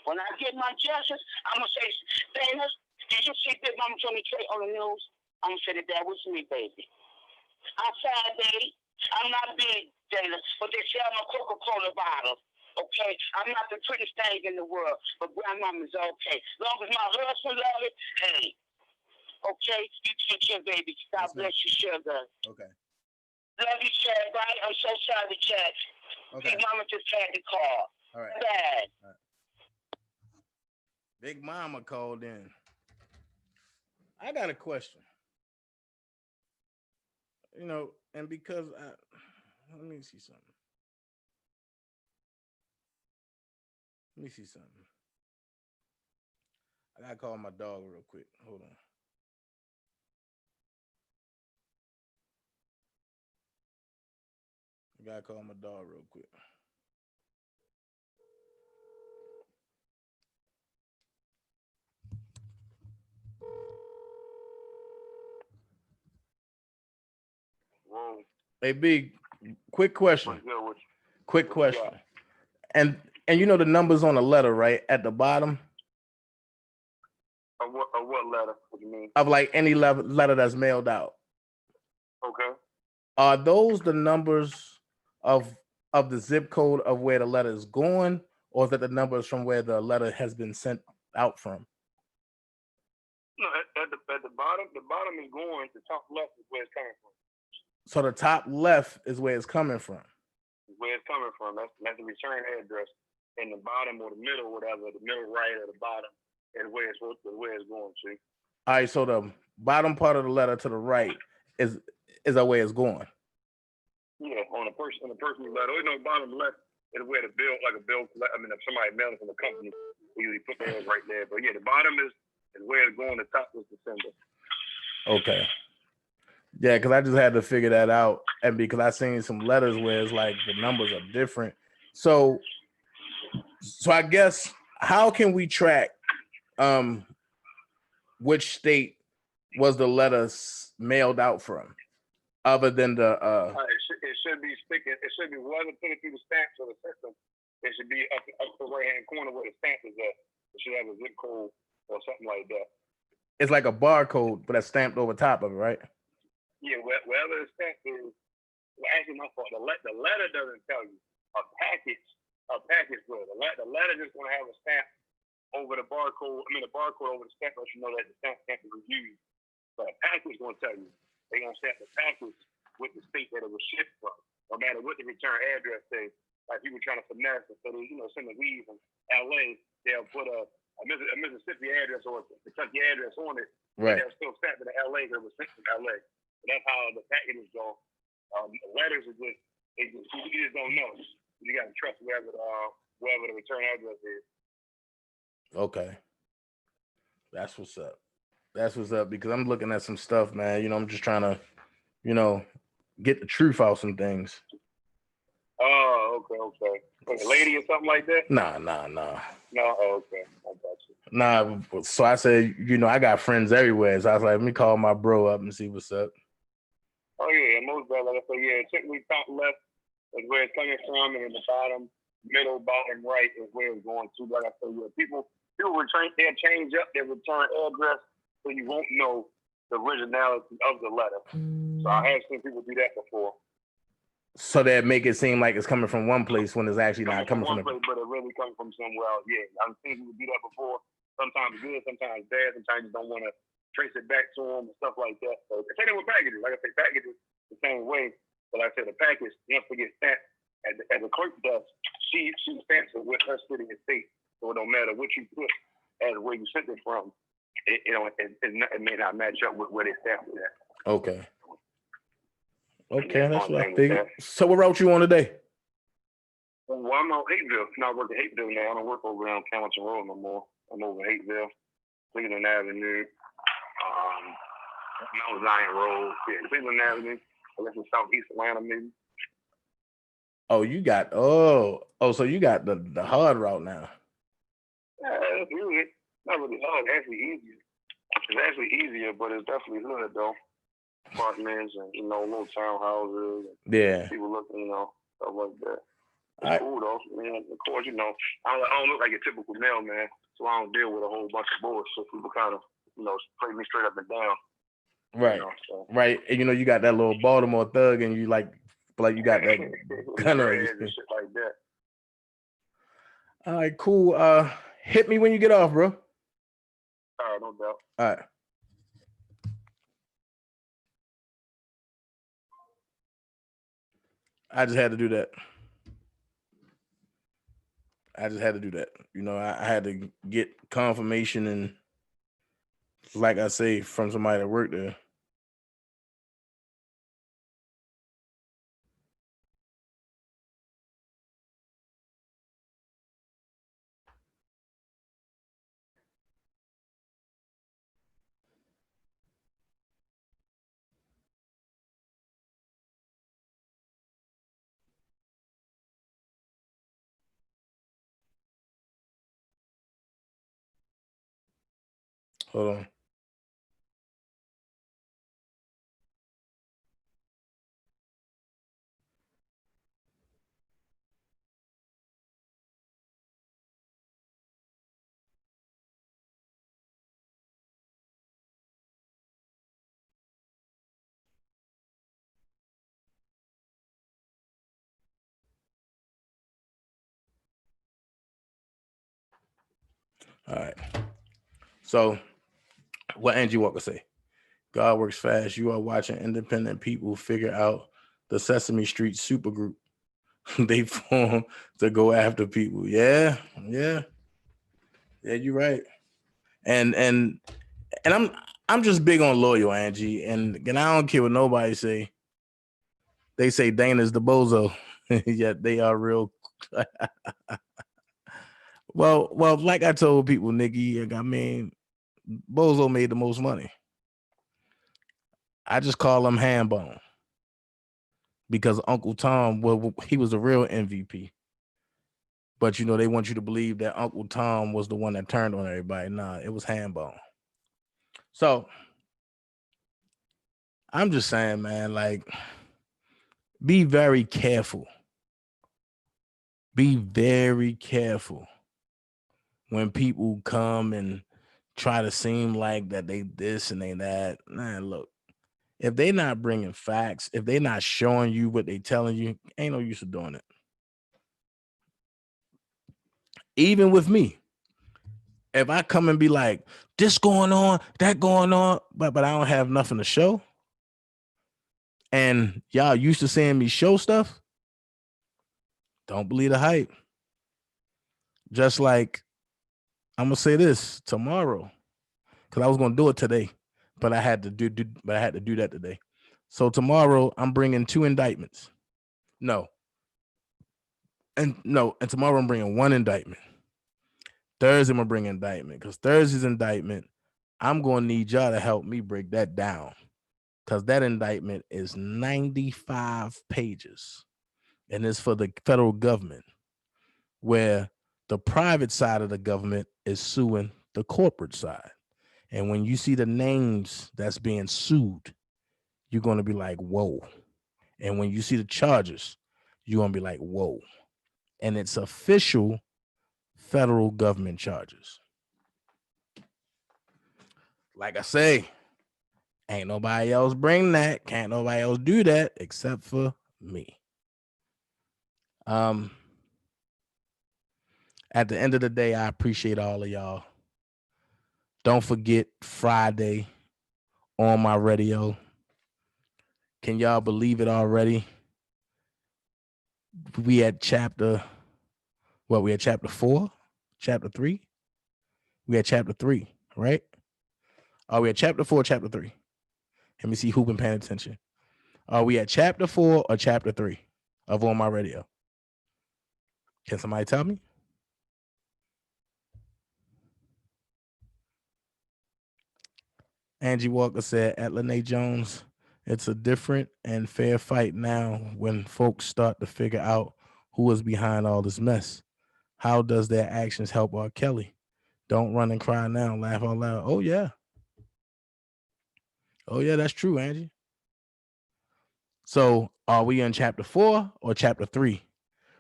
When I get my justice, I'm going to say, Dana, did you see Big Mama on the news? I'm going to say that was me, baby. I'm fine, baby. I'm not big, Dana, but they sell my Coca-Cola bottle. Okay? I'm not the prettiest thing in the world, but grandmama's okay. As long as my husband loves it, hey. Okay? You take care, baby. God bless you, sugar. Okay. Love you, Chad. Right? I'm so sorry, Chad. Okay. Big Mama just had to call. All right. Bad. All right. Big Mama called in. I got a question. You know, and because let me see something. Let me see something. I gotta call my dog real quick. Hold on. I gotta call my dog real quick. Whoa. Hey, Big, quick question. Quick question. And you know the numbers on the letter, right? At the bottom. Of what letter? What do you mean? Of like any letter that's mailed out. Okay. Are those the numbers of the zip code of where the letter is going, or is that the numbers from where the letter has been sent out from? No, at the bottom is going. The top left is where it's coming from. So the top left is where it's coming from. Where it's coming from. That's the return address. And the bottom or the middle, whatever, the middle right or the bottom is where it's going to. All right, so the bottom part of the letter to the right is that way it's going. Yeah, on a person's letter. You know, bottom left is where the bill, like a bill. I mean, if somebody mails from the company, we usually put theirs right there. But yeah, the bottom is where it's going. The top is the symbol. Okay. Yeah, because I just had to figure that out, and because I seen some letters where it's like the numbers are different. So I guess how can we track which state was the letters mailed out from, other than the it should be sticking. It should be whether put it through the stamps or the system. It should be up the right hand corner where the stamp is at. It should have a zip code or something like that. It's like a barcode, but that's stamped over top of it, right? Yeah, wherever the stamp is. Well, actually, my fault. The letter doesn't tell you. A package will. The letter just gonna have a stamp over the barcode. I mean, the barcode over the stamp lets you know that the stamp can't be used. But a package gonna tell you. They're gonna stamp the package with the state that it was shipped from, no matter what the return address says. Like people trying to finesse instead of sending weed from LA, they'll put a Mississippi address or a Kentucky address on it. Right. They'll still stamp it in LA because it was sent from LA. So that's how the packages go. The letters are just you just don't know. You got to trust wherever the return address is. Okay. That's what's up. That's what's up, because I'm looking at some stuff, man. You know, I'm just trying to, get the truth out some things. Oh, okay. Like a lady or something like that? Nah. No, okay. I got you. Nah, so I said, I got friends everywhere. So I was like, let me call my bro up and see what's up. Oh, yeah, most of like I said, yeah, typically top left is where it's coming from, and in the middle, bottom right is where it's going to. Like I said, yeah, people will change up their return address so you won't know the originality of the letter. So I have seen people do that before. So that make it seem like it's coming from one place when it's actually not coming from one place, but it really comes from somewhere else. Yeah, I've seen people do that before. Sometimes good, sometimes bad. Sometimes you don't want to trace it back to them and stuff like that. So the same with packages. Like I say, packages the same way. But like I said, the package, you have to get stamped as the clerk does. She stamps it with her city and state. So it don't matter what you put as where you sent it from. It may not match up with where they stamped it at. Okay. Okay, that's what I figured. So what route you on today? Well, I'm on Hateville. I'm not working Hateville now. I don't work over there on Hamilton Road no more. I'm over Hateville, Cleveland Avenue, Mount Zion Road. Yeah, Cleveland Avenue. I guess in Southeast Atlanta, maybe. Oh, you got so you got the hard route now. Yeah, it's really not really hard. It's actually easier. It's actually easier, but it's definitely hood though. Apartments and little townhouses. And Yeah. people looking, stuff like that. It's cool though. Man, of course, I don't look like a typical mailman, so I don't deal with a whole bunch of bullshit. So people kind of, play me straight up and down. Right. Right. And you got that little Baltimore thug, and you like you got that gun on you. And shit like that. All right, cool. Hit me when you get off, bro. All right, no doubt. All right. I just had to do that. I had to get confirmation, and like I say, from somebody that worked there. Hold on. All right. So, what Angie Walker say? God works fast. You are watching independent people figure out the Sesame Street supergroup. They form to go after people. Yeah, you're right. And I'm just big on loyal, Angie. And I don't care what nobody say. They say Dana's the bozo, yet they are real. well, like I told people, Nikki, I mean, Bozo made the most money. I just call him Hambone because Uncle Tom, well, he was a real MVP. But they want you to believe that Uncle Tom was the one that turned on everybody. Nah, it was Hambone. So I'm just saying, man, like, be very careful. Be very careful when people come and try to seem like that they this and they that. Man, look, if they not bringing facts, if they not showing you what they telling you, ain't no use of doing it. Even with me, if I come and be like, this going on, that going on, but I don't have nothing to show, and y'all used to seeing me show stuff, don't believe the hype. Just like I'm gonna say this tomorrow, because I was gonna do it today, but I had to do that today. So tomorrow I'm bringing 2 indictments. And tomorrow I'm bringing 1 indictment. Thursday I'm gonna bring an indictment, because Thursday's indictment, I'm gonna need y'all to help me break that down, because that indictment is 95 pages, and it's for the federal government, where the private side of the government is suing the corporate side. And when you see the names that's being sued, you're going to be like, whoa. And when you see the charges, you're going to be like, whoa. And it's official federal government charges. Like I say, ain't nobody else bring that. Can't nobody else do that except for me. At the end of the day, I appreciate all of y'all. Don't forget Friday on my radio. Can y'all believe it already? We at chapter 4, chapter 3. We at chapter 3, right? Are we at chapter 4, chapter 3? Let me see who been paying attention. Are we at chapter 4 or chapter 3 of On My Radio? Can somebody tell me? Angie Walker said at Lene Jones, it's a different and fair fight now when folks start to figure out who is behind all this mess. How does their actions help R. Kelly? Don't run and cry now, laugh out loud. Oh, yeah. Oh, yeah, that's true, Angie. So are we in chapter 4 or chapter 3?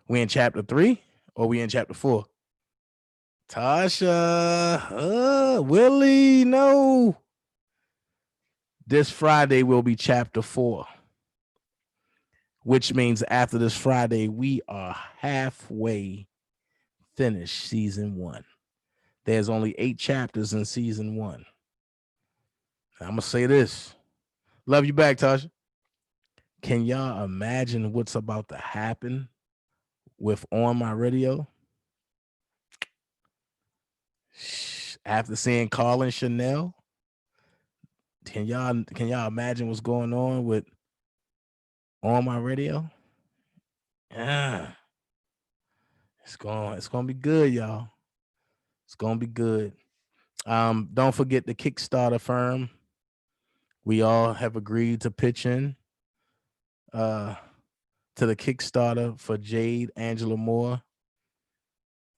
We in chapter 3 or we in chapter 4? Tasha, Willie, no. This Friday will be chapter 4, which means after this Friday, we are halfway finished season 1. There's only 8 chapters in season 1. I'm going to say this. Love you back, Tasha. Can y'all imagine what's about to happen with On My Radio? After seeing Carl and Chanel, can y'all imagine what's going on with On My Radio? Yeah. It's gonna be good, y'all. It's gonna be good. Don't forget the Kickstarter firm. We all have agreed to pitch in to the Kickstarter for Jade Angela Moore.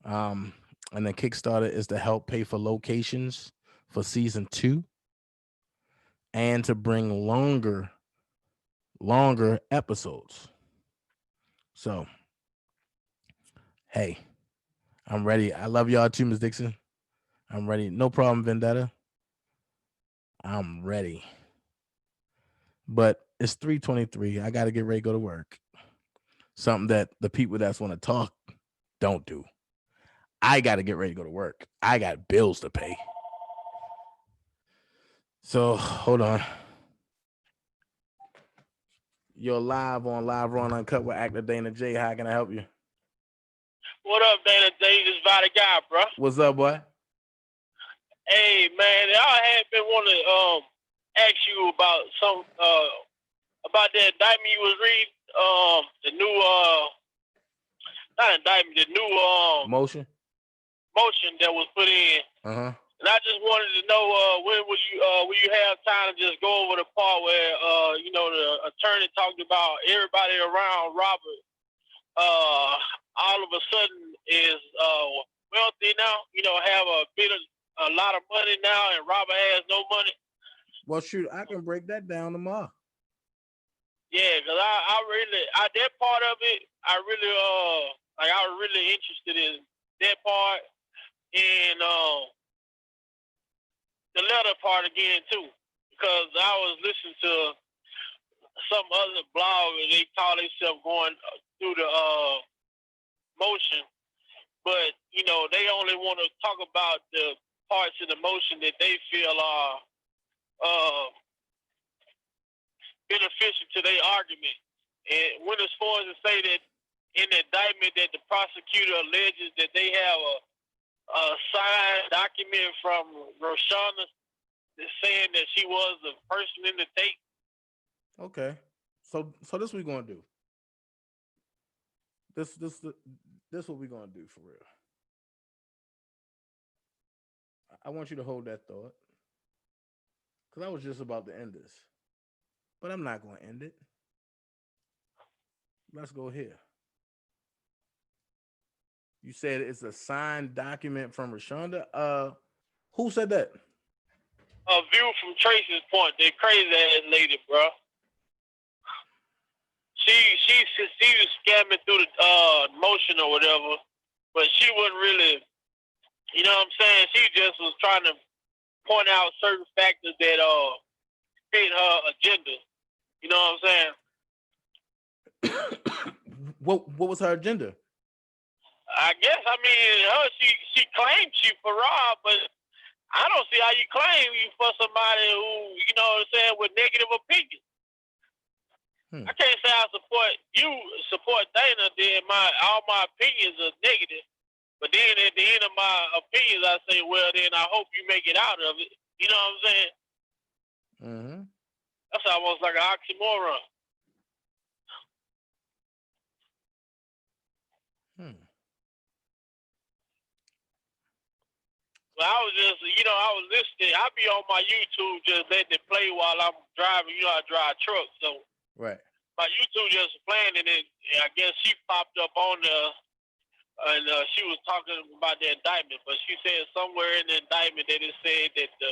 And the Kickstarter is to help pay for locations for season 2 and to bring longer episodes. So, hey, I'm ready. I love y'all too, Ms. Dixon. I'm ready. No problem, Vendetta. I'm ready. But it's 3:23. I got to get ready to go to work. Something that the people that's want to talk don't do. I got to get ready to go to work. I got bills to pay. So hold on. You're live on Live Raw Uncut with actor Dana J. How can I help you? What up, Dana J? This is the guy, bro. What's up, boy? Hey, man, I had been wanting to ask you about about that indictment you was reading. The new not indictment, the new Motion that was put in. And I just wanted to know when will you have time to just go over the part where the attorney talked about everybody around Robert all of a sudden is wealthy now, have a lot of money now, and Robert has no money. Well, shoot, I can break that down tomorrow. Yeah, because I that part of it, I was really interested in that part, and the letter part again too, because I was listening to some other blog and they call themselves going through the motion, but they only want to talk about the parts of the motion that they feel are beneficial to their argument. And when as far as to say that in the indictment that the prosecutor alleges that they have a signed document from Roshana saying that she was the person in the tape. Okay, so this what we gonna do. This what we gonna do for real. I want you to hold that thought, because I was just about to end this, but I'm not gonna end it. Let's go here. You said it's a signed document from Rashonda. Who said that? A view from Tracy's point. That crazy ass lady, bro. She was scamming through the motion or whatever, but she wasn't really. You know what I'm saying? She just was trying to point out certain factors that fit her agenda. You know what I'm saying? What was her agenda? I guess, she claimed she for Rob, but I don't see how you claim you for somebody who, you know what I'm saying, with negative opinions. I can't say I support Dana, then all my opinions are negative. But then at the end of my opinions, I say, well, then I hope you make it out of it. You know what I'm saying? Mm-hmm. That's almost like an oxymoron. Well, I was just, I was listening. I be on my YouTube just letting it play while I'm driving. You know, I drive trucks, so Right. my YouTube just playing, and I guess she popped up on there, and she was talking about the indictment. But she said somewhere in the indictment that it said that the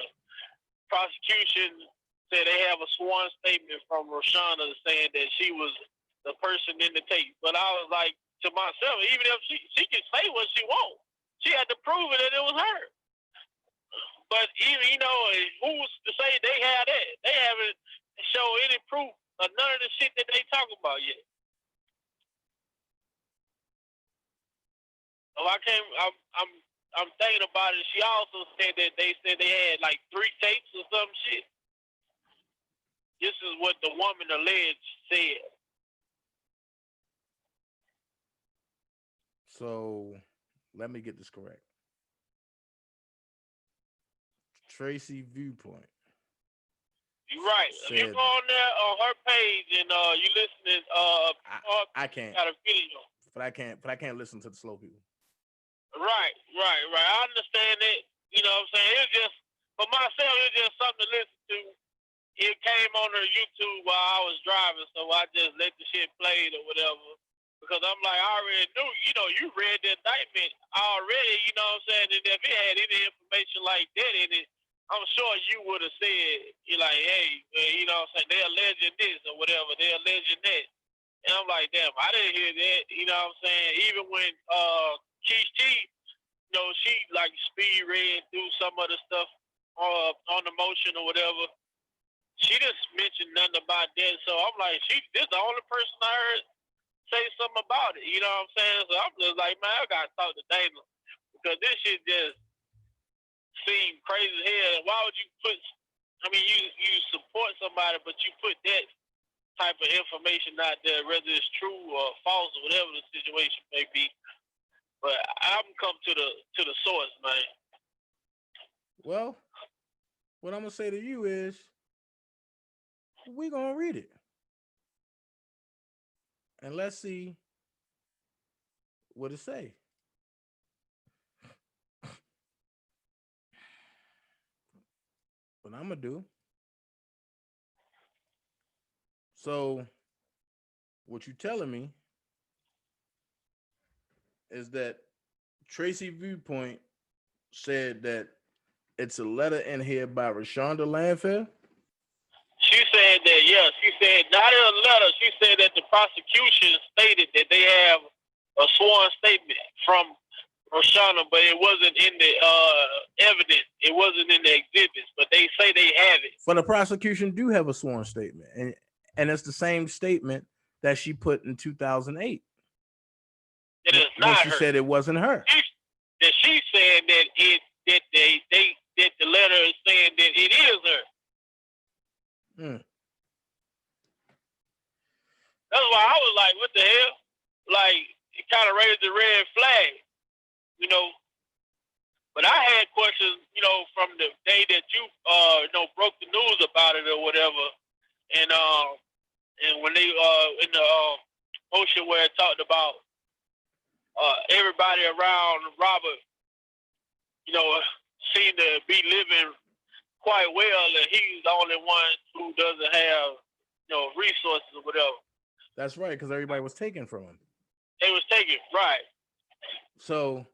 prosecution said they have a sworn statement from Roshana saying that she was the person in the tape. But I was like to myself, even if she can say what she wants, she had to prove it that it was her. But even, who's to say they have that? They haven't shown any proof of none of the shit that they talking about yet. So I'm thinking about it. She also said that they said they had like 3 tapes or some shit. This is what the woman alleged said. So let me get this correct. Tracy Viewpoint. You're right. If you go on there on her page and you listening, I can't. Got a video. But I can't listen to the slow people. Right. I understand it. You know what I'm saying? It's just, for myself, it's just something to listen to. It came on her YouTube while I was driving, so I just let the shit play or whatever. Because I'm like, I already knew, you read the indictment already, you know what I'm saying? And if it had any information like that in it, I'm sure you would have said, you're like, hey, you know what I'm saying? They're alleging this or whatever. They're alleging that. And I'm like, damn, I didn't hear that. You know what I'm saying? Even when Keith, she like speed read through some of the stuff on the motion or whatever. She didn't mention nothing about that. So I'm like, this is the only person I heard say something about it. You know what I'm saying? So I'm just like, man, I got to talk to Dana. Because this shit just seemed crazy as hell. Why would you you support somebody, but you put that type of information out there, whether it's true or false or whatever the situation may be. But I'm come to the source, man. Well, what I'm gonna say to you is, we're gonna read it, and let's see what it say. What I'm gonna do. So, what you telling me is that Tracy Viewpoint said that it's a letter in here by Rashonda Landfill? She said that, yes. She said, not in a letter, she said that the prosecution stated that they have a sworn statement from Roshana, but it wasn't in the evidence. It wasn't in the exhibits, but they say they have it. But the prosecution do have a sworn statement, and it's the same statement that she put in 2008. It is not she her. Said it wasn't her. She said that that the letter is saying that it is her. That's why I was like, what the hell? Like, it kind of raised the red flag, But I had questions, from the day that you, broke the news about it or whatever, and when they in the motion where it talked about everybody around Robert, seemed to be living quite well, and he's the only one who doesn't have, resources or whatever. That's right, because everybody was taken from him. They was taken, right. So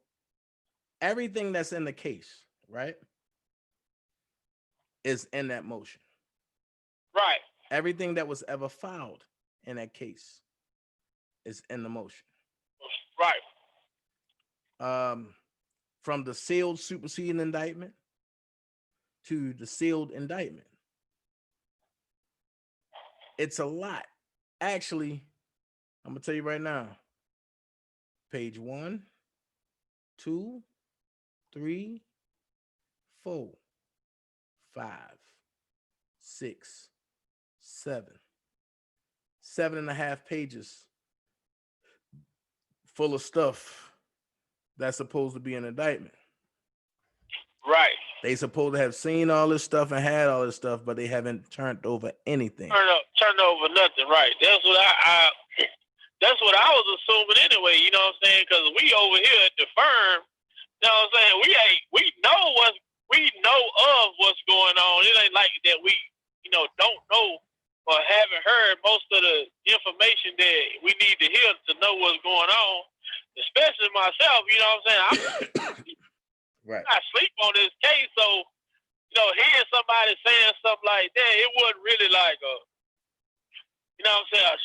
everything that's in the case, right, is in that motion. Right. Everything that was ever filed in that case is in the motion. Right. From the sealed superseding indictment to the sealed indictment. It's a lot. Actually, I'm gonna tell you right now. Page 1, 2, 3, 4, 5, 6, 7. 7.5 pages full of stuff that's supposed to be an indictment. Right. They supposed to have seen all this stuff and had all this stuff, but they haven't turned over anything. Turned over nothing, right? That's what that's what I was assuming anyway. You know what I'm saying? Because we over here at the firm, You know what I'm saying? We know of what's going on. It ain't like that we, don't know or haven't heard most of the information that we need to hear to know what's going on. Especially myself, you know what I'm saying? Right. I sleep on this case, so hearing somebody saying something like that, it wasn't really like a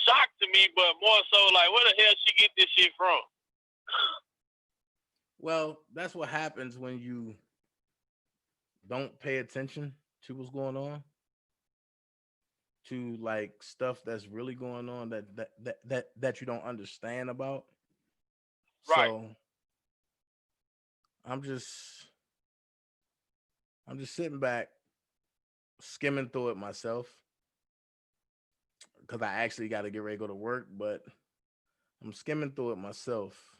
shock to me, but more so like, where the hell she get this shit from? Well, that's what happens when you don't pay attention to what's going on, to like stuff that's really going on that you don't understand about. Right. So I'm just sitting back, skimming through it myself, because I actually got to get ready to go to work, but I'm skimming through it myself.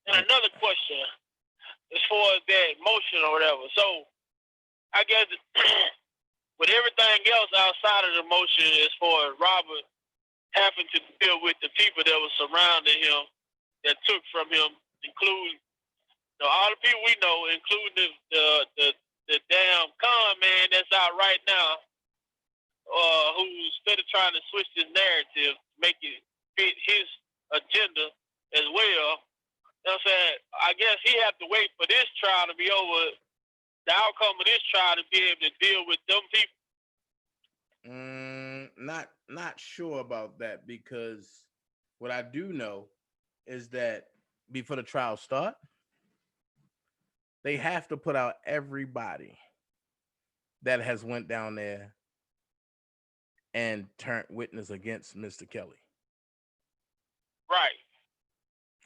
And another question as far as that motion or whatever. So I guess with everything else outside of the motion, as far as Robert having to deal with the people that were surrounding him, that took from him, including all the people we know, including the damn con man that's out right now, who's instead of trying to switch his narrative, make it fit his agenda as well. You know what I'm saying? I guess he have to wait for this trial to be over, the outcome of this trial, to be able to deal with them people. Not sure about that, because what I do know is that before the trial start, they have to put out everybody that has went down there and turned witness against Mr. Kelly. Right.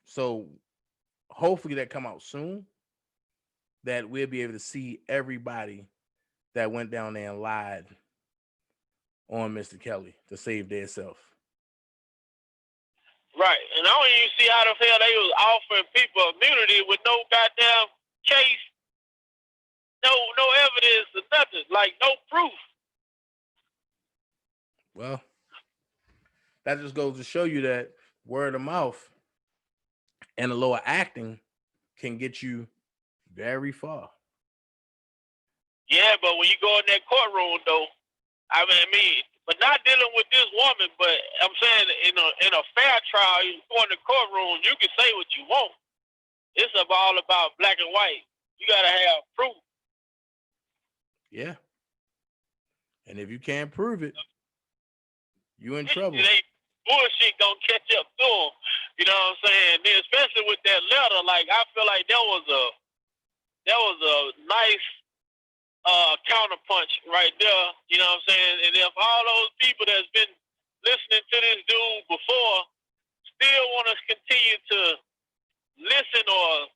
So hopefully that come out soon, that we'll be able to see everybody that went down there and lied on Mr. Kelly to save their self. Right. And I don't even see how the hell they was offering people immunity with no goddamn case, no evidence or nothing, like no proof. Well, that just goes to show you that word of mouth and the lower acting can get you very far. Yeah, but when you go in that courtroom, though, I mean, but not dealing with this woman, but I'm saying in a fair trial, you go in the courtroom, you can say what you want. It's all about black and white. You gotta have proof. Yeah. And if you can't prove it, you in trouble. Bullshit gonna catch up to them. You know what I'm saying? Then especially with that letter, like I feel like that was a nice counterpunch right there. You know what I'm saying? And if all those people that's been listening to this dude before still want to continue to listen, or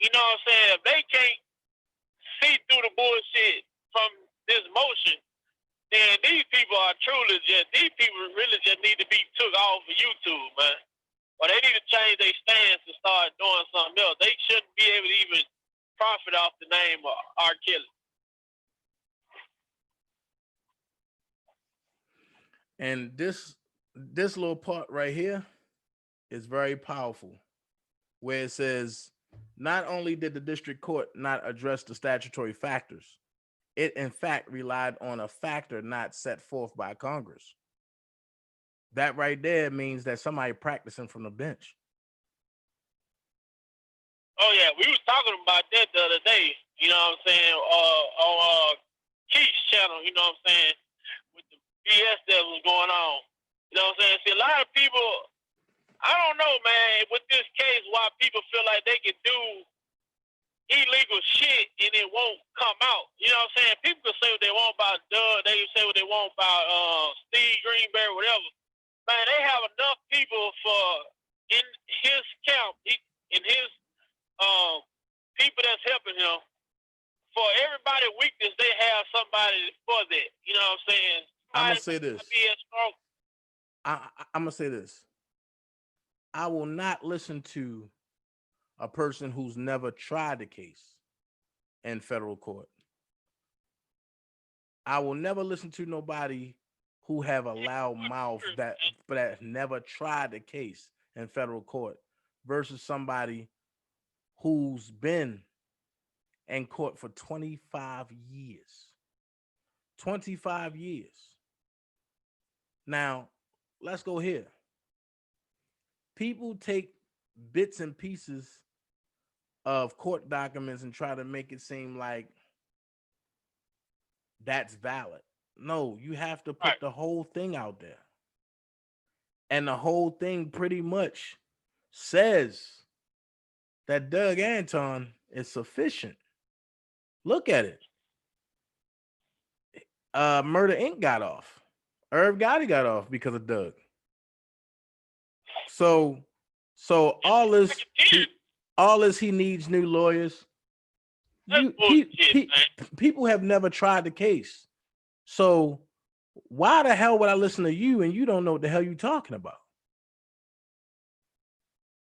you know what I'm saying, if they can't see through the bullshit from this motion, then these people are truly these people really just need to be took off of YouTube, man. Or they need to change their stance and start doing something else. They shouldn't be able to even profit off the name of R. Kelly. And this little part right here is very powerful, where it says, not only did the district court not address the statutory factors, it in fact relied on a factor not set forth by Congress. That right there means that somebody practicing from the bench. Oh yeah, we was talking about that the other day. You know what I'm saying? On Keith's channel. You know what I'm saying? With the BS that was going on. You know what I'm saying? See, a lot of people, I don't know, man, with this case, why people feel like they can do illegal shit and it won't come out. You know what I'm saying? People can say what they want about Doug, they can say what they want about Steve Greenberg, whatever. Man, they have enough people in his camp, in his people that's helping him. For everybody weakness, they have somebody for that. You know what I'm saying? I'm gonna say this. I'm gonna say this. I will not listen to a person who's never tried the case in federal court. I will never listen to nobody who have a loud mouth that never tried the case in federal court versus somebody who's been in court for 25 years. 25 years. Now, let's go here. People take bits and pieces of court documents and try to make it seem like that's valid. No, you have to put Right. the whole thing out there. And the whole thing pretty much says that Doug Anton is sufficient. Look at it. Murder Inc. got off. Irv Gotti got off because of Doug. So all this he needs new lawyers. That's bullshit, man. People have never tried the case. So why the hell would I listen to you and you don't know what the hell you talking about?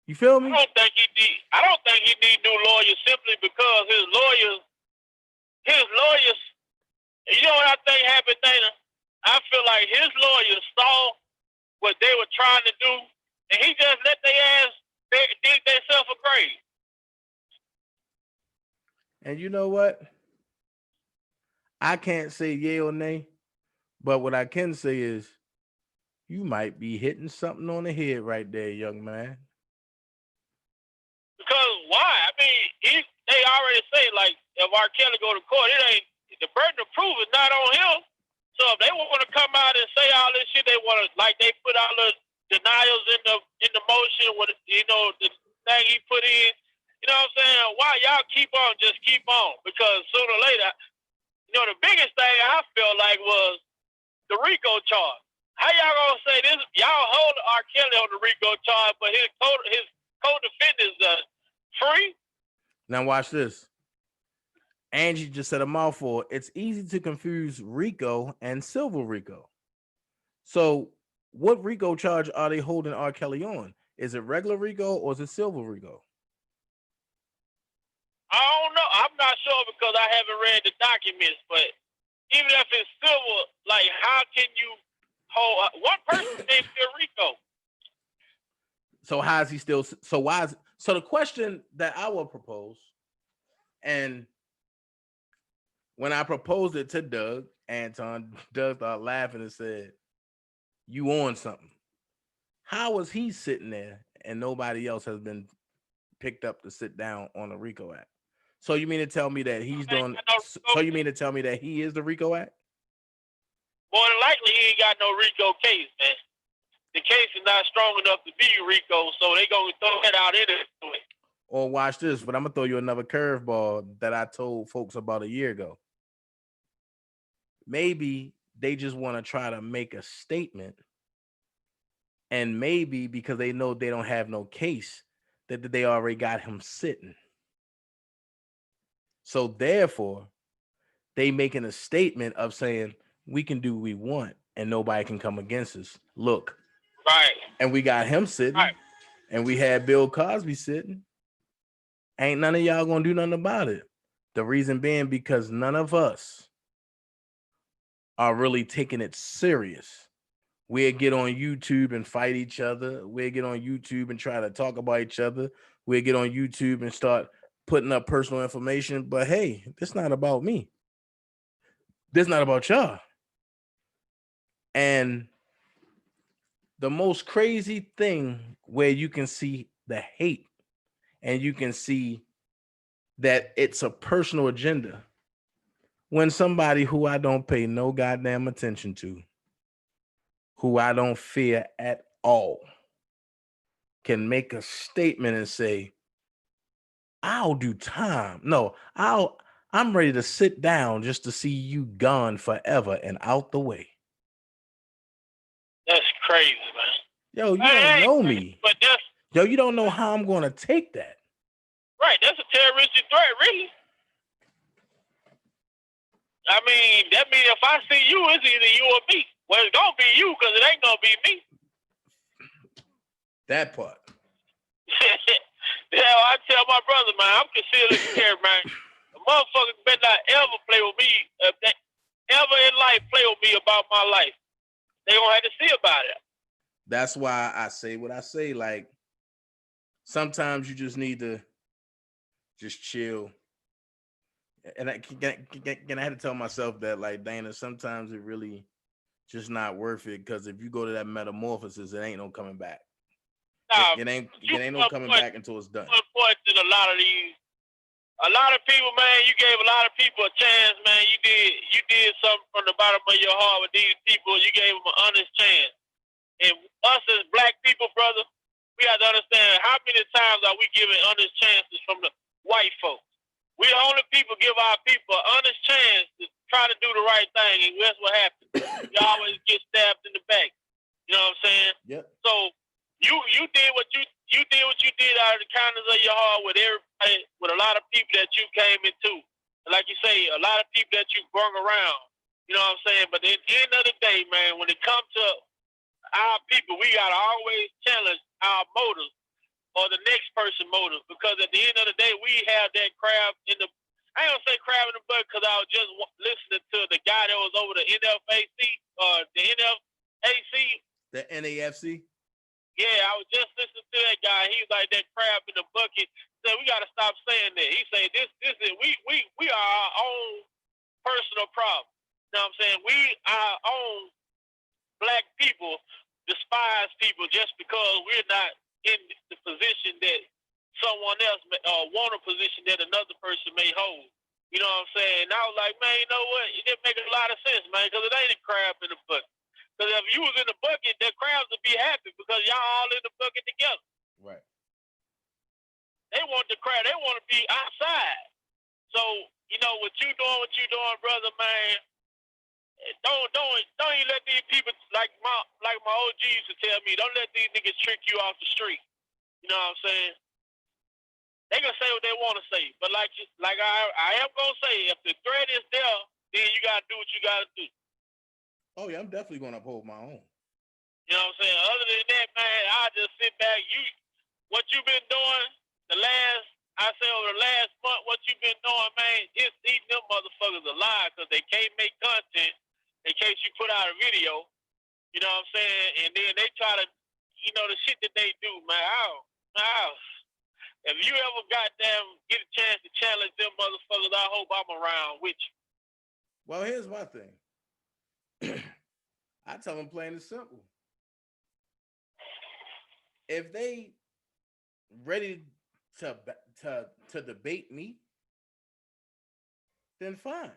You feel me? I don't think he need new lawyers simply because his lawyers, you know what I think happened, Dana? I feel like his lawyers saw what they were trying to do, and he just let their ass dig themselves a grave. And you know what? I can't say yay or nay, but what I can say is you might be hitting something on the head right there, young man. Because why? I mean, they already say, like, if R. Kelly go to court, the burden of proof is not on him. So if they want to come out and say all this shit, they want to, like, they put all the denials in the motion with, you know, the thing he put in. You know what I'm saying? Why y'all keep on? Just keep on. Because sooner or later, you know, the biggest thing I felt like was the RICO charge. How y'all gonna say this? Y'all hold R. Kelly on the RICO charge, but his co-defendants free? Now watch this. Angie just said a mouthful. It's easy to confuse RICO and Silver RICO. So what RICO charge are they holding R. Kelly on? Is it regular RICO or is it Silver RICO? I don't know. I'm not sure because I haven't read the documents, but even if it's Silver, like, how can you hold one person named RICO? So how is he still? So why is? So the question that I will propose, and when I proposed it to Doug Anton, Doug started laughing and said, "You on something?" How was he sitting there and nobody else has been picked up to sit down on the RICO Act? So you mean to tell me that he's doing? So you mean to tell me that he is the RICO Act? More than likely, he ain't got no RICO case, man. The case is not strong enough to be RICO, so they gonna throw it out anyway. Or watch this, but I'm gonna throw you another curveball that I told folks about a year ago. Maybe they just want to try to make a statement, and maybe because they know they don't have no case, that they already got him sitting. So therefore, they making a statement of saying we can do what we want and nobody can come against us. Look, right? And we got him sitting, right. And we had Bill Cosby sitting. Ain't none of y'all gonna do nothing about it. The reason being because none of us are really taking it serious. We'll get on YouTube and fight each other. We'll get on YouTube and try to talk about each other. We'll get on YouTube and start putting up personal information. But hey, this not about me. This not about y'all. And the most crazy thing where you can see the hate and you can see that it's a personal agenda when somebody who I don't pay no goddamn attention to, who I don't fear at all, can make a statement and say, I'll do time. No, I'm ready to sit down just to see you gone forever and out the way. That's crazy, man. Yo, you don't know me. But Yo, you don't know how I'm going to take that. Right, that's a terroristic threat, really. I mean, that means if I see you, it's either you or me. Well, it's going to be you because it ain't going to be me. That part. Yeah, I tell my brother, man, I'm concealed carry, man. The motherfuckers better not ever play with me, ever in life play with me about my life. They going to have to see about it. That's why I say what I say. Like, sometimes you just need to just chill. And I had to tell myself that, like, Dana, sometimes it really just not worth it, because if you go to that metamorphosis, it ain't no coming back. It ain't no coming back until it's done. Unfortunately, a lot of people, man, you gave a lot of people a chance, man. You did something from the bottom of your heart with these people. You gave them an honest chance. And us as black people, brother, we have to understand how many times are we giving honest chances from the white folks. We the only people give our people an honest chance to try to do the right thing, and guess what happens? You always get stabbed in the back. You know what I'm saying? Yep. So you did what you did out of the kindness of your heart with everybody, with a lot of people that you came into. Like you say, a lot of people that you brung around. You know what I'm saying? But at the end of the day, man, when it comes to our people, we gotta always challenge our motives or the next person's motive, because at the end of the day, we have that crab in the. I ain't gonna say crab in the butt, because I was just listening to the guy that was over the NFAC, the NFAC, the NAFC. Yeah, I was just listening to that guy. He's like, that crab in the bucket. Said we gotta stop saying that. He said this is we are our own personal problem. You know what I'm saying? We our own black people despise people just because we're not in the position that someone else want a position that another person may hold. You know what I'm saying? And I was like, man, you know what? It didn't make a lot of sense, man, because it ain't a crab in the bucket. Because if you was in the bucket, the crabs would be happy because y'all all in the bucket together. Right. They want the crab. They want to be outside. So, you know, what you doing, brother, man, don't even let these people, like my OG used to tell me, don't let these niggas trick you off the street. You know what I'm saying? They gonna say what they want to say, but like I am gonna say, if the threat is there, then you gotta do what you gotta do. Oh yeah, I'm definitely gonna uphold my own. You know what I'm saying? Other than that, man, I just sit back. What you been doing over the last month, what you been doing, man, it's eating them motherfuckers alive, because they can't make content in case you put out a video. You know what I'm saying? And then they try to, you know, the shit that they do, man. If you ever get a chance to challenge them motherfuckers, I hope I'm around with you. Well, here's my thing. I tell them plain and simple. If they ready to debate me, then fine.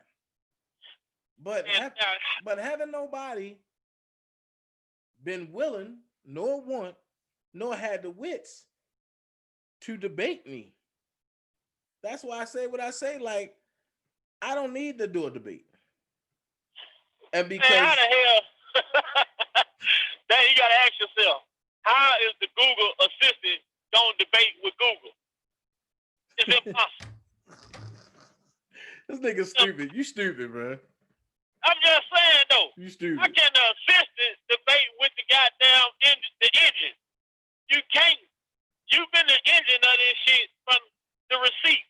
But having nobody been willing, nor want, nor had the wits to debate me. That's why I say what I say. Like, I don't need to do a debate. And because how the hell? Then you gotta ask yourself, how is the Google assistant gonna debate with Google? It's impossible. This nigga stupid. You stupid, bro. I'm just saying though. You stupid. How can the assistant debate with the goddamn engine? You can't. You've been the engine of this shit from the receipt.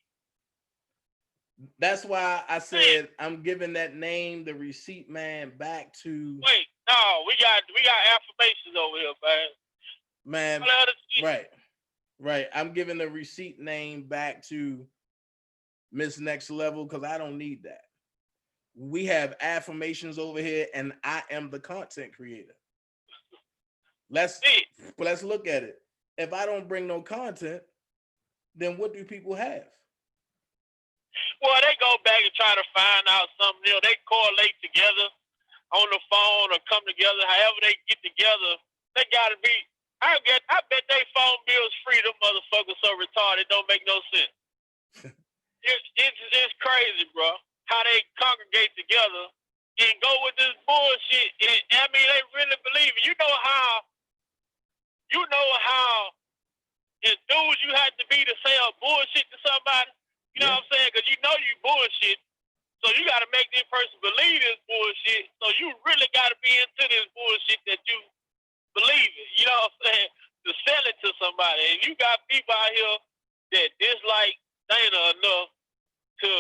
That's why I said I'm giving that name, the receipt man, back to. Wait, no, we got affirmations over here, man. Right. I'm giving the receipt name back to Miss Next Level, because I don't need that. We have affirmations over here, and I am the content creator. Let's look at it. If I don't bring no content, then what do people have? Well, they go back and try to find out something. You know, they correlate together on the phone or come together. However they get together, they gotta be. I bet they phone bills free. Them motherfuckers so retarded, it don't make no sense. It's crazy, bro. How they congregate together and go with this bullshit. And, I mean, they really believe it. You know how enthused you have to be to say a bullshit to somebody. You know what I'm saying? Because you know you bullshit. So you got to make this person believe this bullshit. So you really got to be into this bullshit that you believe in. You know what I'm saying? To sell it to somebody. And you got people out here that dislike Dana enough to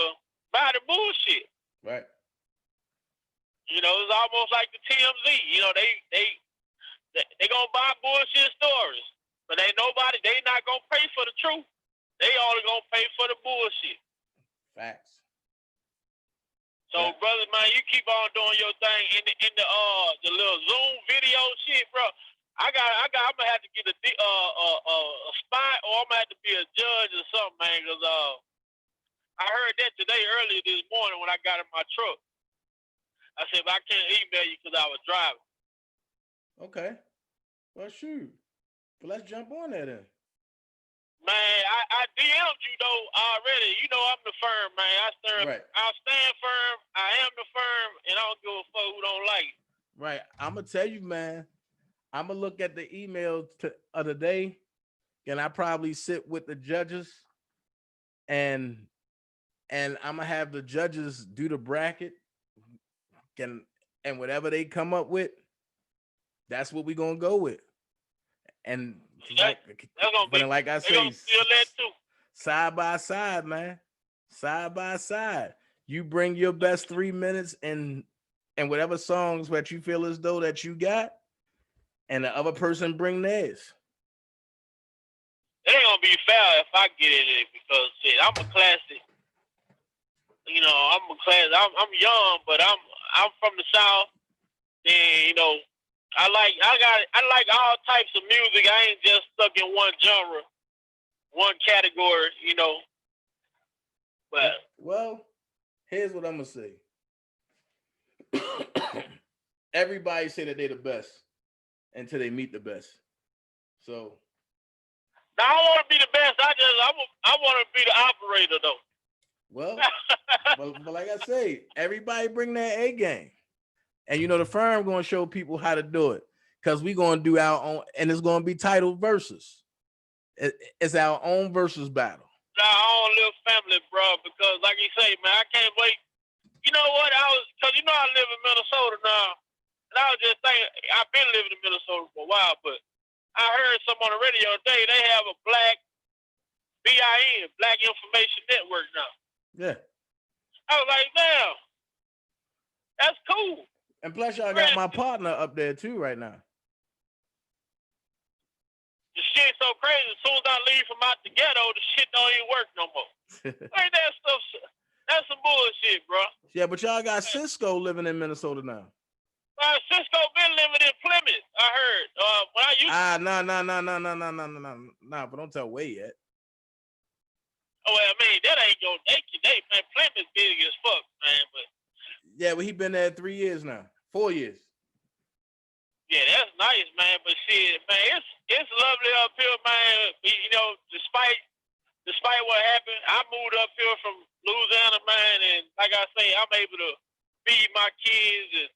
buy the bullshit. Right. You know, it's almost like the TMZ. You know, they gonna buy bullshit stories. But they not gonna pay for the truth. They only gonna pay for the bullshit. Facts. So, Yeah. brother, man, you keep on doing your thing in the little Zoom video shit, bro. I'm gonna have to get a spot, or I'm gonna have to be a judge or something, man. Cause I heard that today earlier this morning when I got in my truck. I said, but I can't email you because I was driving. Okay. Well, shoot. Well, let's jump on that then. Man, I DM'd you though already. You know I'm the firm, man. Right. I stand firm. I am the firm, and I don't give a fuck who don't like it. Right. I'm gonna tell you, man. I'm gonna look at the email of the day, and I probably sit with the judges, and I'm gonna have the judges do the bracket, and whatever they come up with, that's what we're gonna go with. And like I say, side by side, man, side by side. You bring your best 3 minutes and whatever songs that you feel as though that you got, and the other person bring theirs. It ain't gonna be fair if I get in it because shit, I'm a classic. You know, I'm a class. I'm young, but I'm from the South, and you know, I like all types of music. I ain't just stuck in one genre, one category. You know, but well, here's what I'm gonna say. Everybody say that they're the best until they meet the best. So now I want to be the best. I want to be the operator though. Well, but like I say, everybody bring their A game. And you know, the firm going to show people how to do it because we're going to do our own, and it's going to be titled versus. It's our own versus battle. Our own little family, bro, because like you say, man, I can't wait. You know what? Because you know I live in Minnesota now, and I was just thinking, I've been living in Minnesota for a while, but I heard some on the radio today, they have a black BIN, Black Information Network now. Yeah. I was like, damn, that's cool. And plus, y'all got my partner up there too right now. The shit's so crazy. As soon as I leave from out the ghetto, the shit don't even work no more. Ain't that stuff? That's some bullshit, bro. Yeah, but y'all got Cisco living in Minnesota now. Cisco been living in Plymouth, I heard. When I used no, but don't tell Way yet. Oh, well, I mean, that ain't your they man, Plymouth big as fuck, man, but yeah, well, he been there 3 years now. 4 years. Yeah, that's nice, man. But shit, man, it's lovely up here, man. You know, despite what happened, I moved up here from Louisiana, man, and like I say, I'm able to feed my kids, and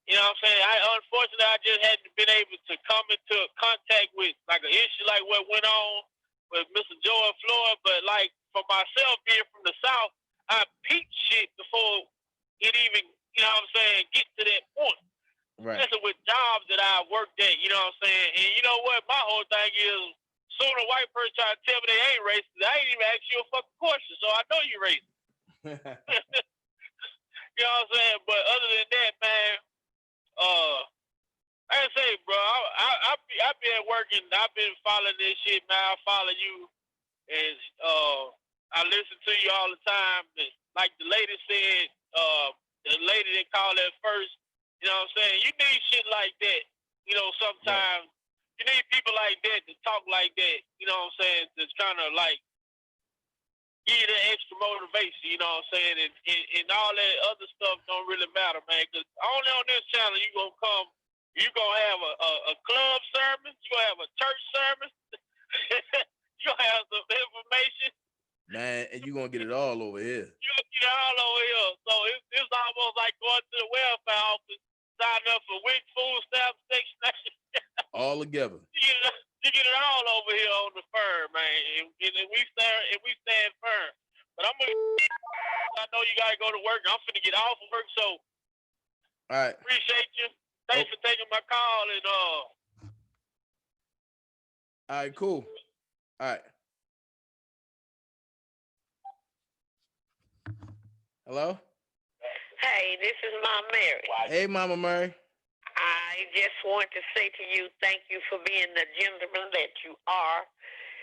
you know what I'm saying. Unfortunately, I just hadn't been able to come into contact with like an issue like what went on with Mr. George Floyd. But like for myself, being from the South, I peeped shit before it even, you know what I'm saying, get to that point. Right. Especially with jobs that I worked at, you know what I'm saying? And you know what? My whole thing is, soon a white person try to tell me they ain't racist, I ain't even ask you a fucking question, so I know you racist. You know what I'm saying? But other than that, man, like I say, bro, I've been working, I've been following this shit, man. I follow you, and I listen to you all the time. And like the lady said, the lady that called at first, you know what I'm saying? You need shit like that. You know, sometimes you need people like that to talk like that, you know what I'm saying? That's kind of like give you the extra motivation, you know what I'm saying? And all that other stuff don't really matter, man. Because only on this channel you going to come, you going to have a club sermon, you going to have a church sermon, you going to have some information. Man, and you going to get it all over here. You going to get it all over here. So it's almost like going to the welfare office, sign up for WIC, food stamps, section. All together. You get it all over here on the firm, man. And we stand firm. But I know you gotta go to work. I'm finna get off of work, so all right. Appreciate you. Thanks for taking my call and all right, cool. All right. Hello? Hey, this is Mama Mary. Hey, Mama Mary. I just want to say to you, thank you for being the gentleman that you are.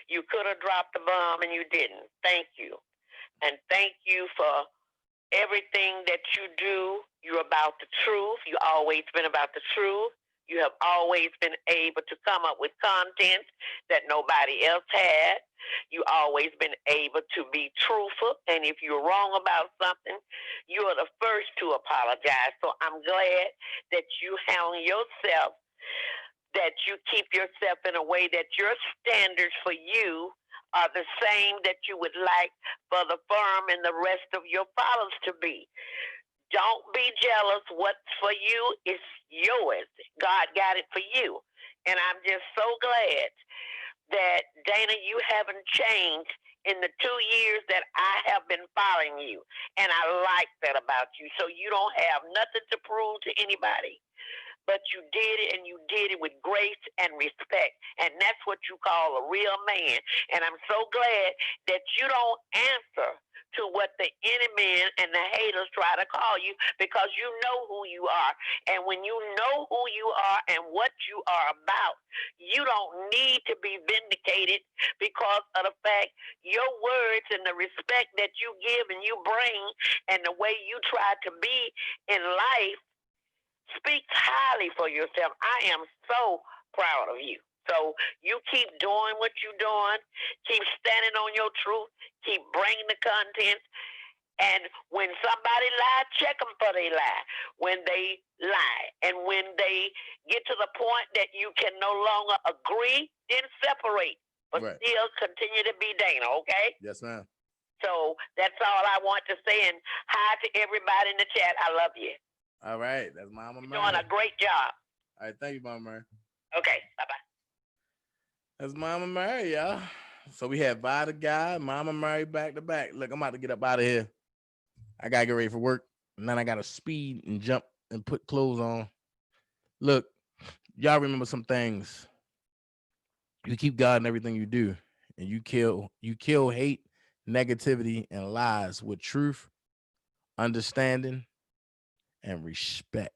You could have dropped the bomb and you didn't. Thank you. And thank you for everything that you do. You're about the truth. You've always been about the truth. You have always been able to come up with content that nobody else had. You always been able to be truthful. And if you're wrong about something, you are the first to apologize. So I'm glad that you handle yourself, that you keep yourself in a way that your standards for you are the same that you would like for the firm and the rest of your followers to be. Don't be jealous. What's for you is yours. God got it for you. And I'm just so glad that, Dana, you haven't changed in the 2 years that I have been following you. And I like that about you. So you don't have nothing to prove to anybody. But you did it, and you did it with grace and respect. And that's what you call a real man. And I'm so glad that you don't answer to what the enemy and the haters try to call you, because you know who you are. And when you know who you are and what you are about, you don't need to be vindicated because of the fact your words and the respect that you give and you bring and the way you try to be in life speaks highly for yourself. I am so proud of you. So you keep doing what you're doing. Keep standing on your truth. Keep bringing the content. And when somebody lies, check them for they lie. When they lie and when they get to the point that you can no longer agree, then separate. But Right. still continue to be Dana, okay? Yes, ma'am. So that's all I want to say. And hi to everybody in the chat. I love you. All right. That's Mama You're Murray. doing a great job. All right. Thank you, Mama Murray. Okay, bye-bye. That's Mama Murray, y'all. So we had Vada Guy, Mama Murray back to back. Look, I'm about to get up out of here. I got to get ready for work. And then I got to speed and jump and put clothes on. Look, y'all remember some things. You keep God in everything you do. And you kill hate, negativity, and lies with truth, understanding, and respect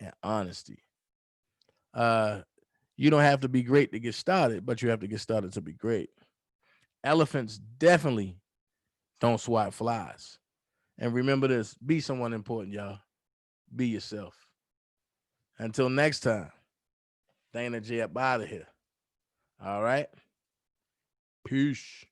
and honesty. You don't have to be great to get started, but you have to get started to be great. Elephants definitely don't swat flies. And remember this, be someone important, y'all. Be yourself. Until next time, Dana J up out of here. All right? Peace.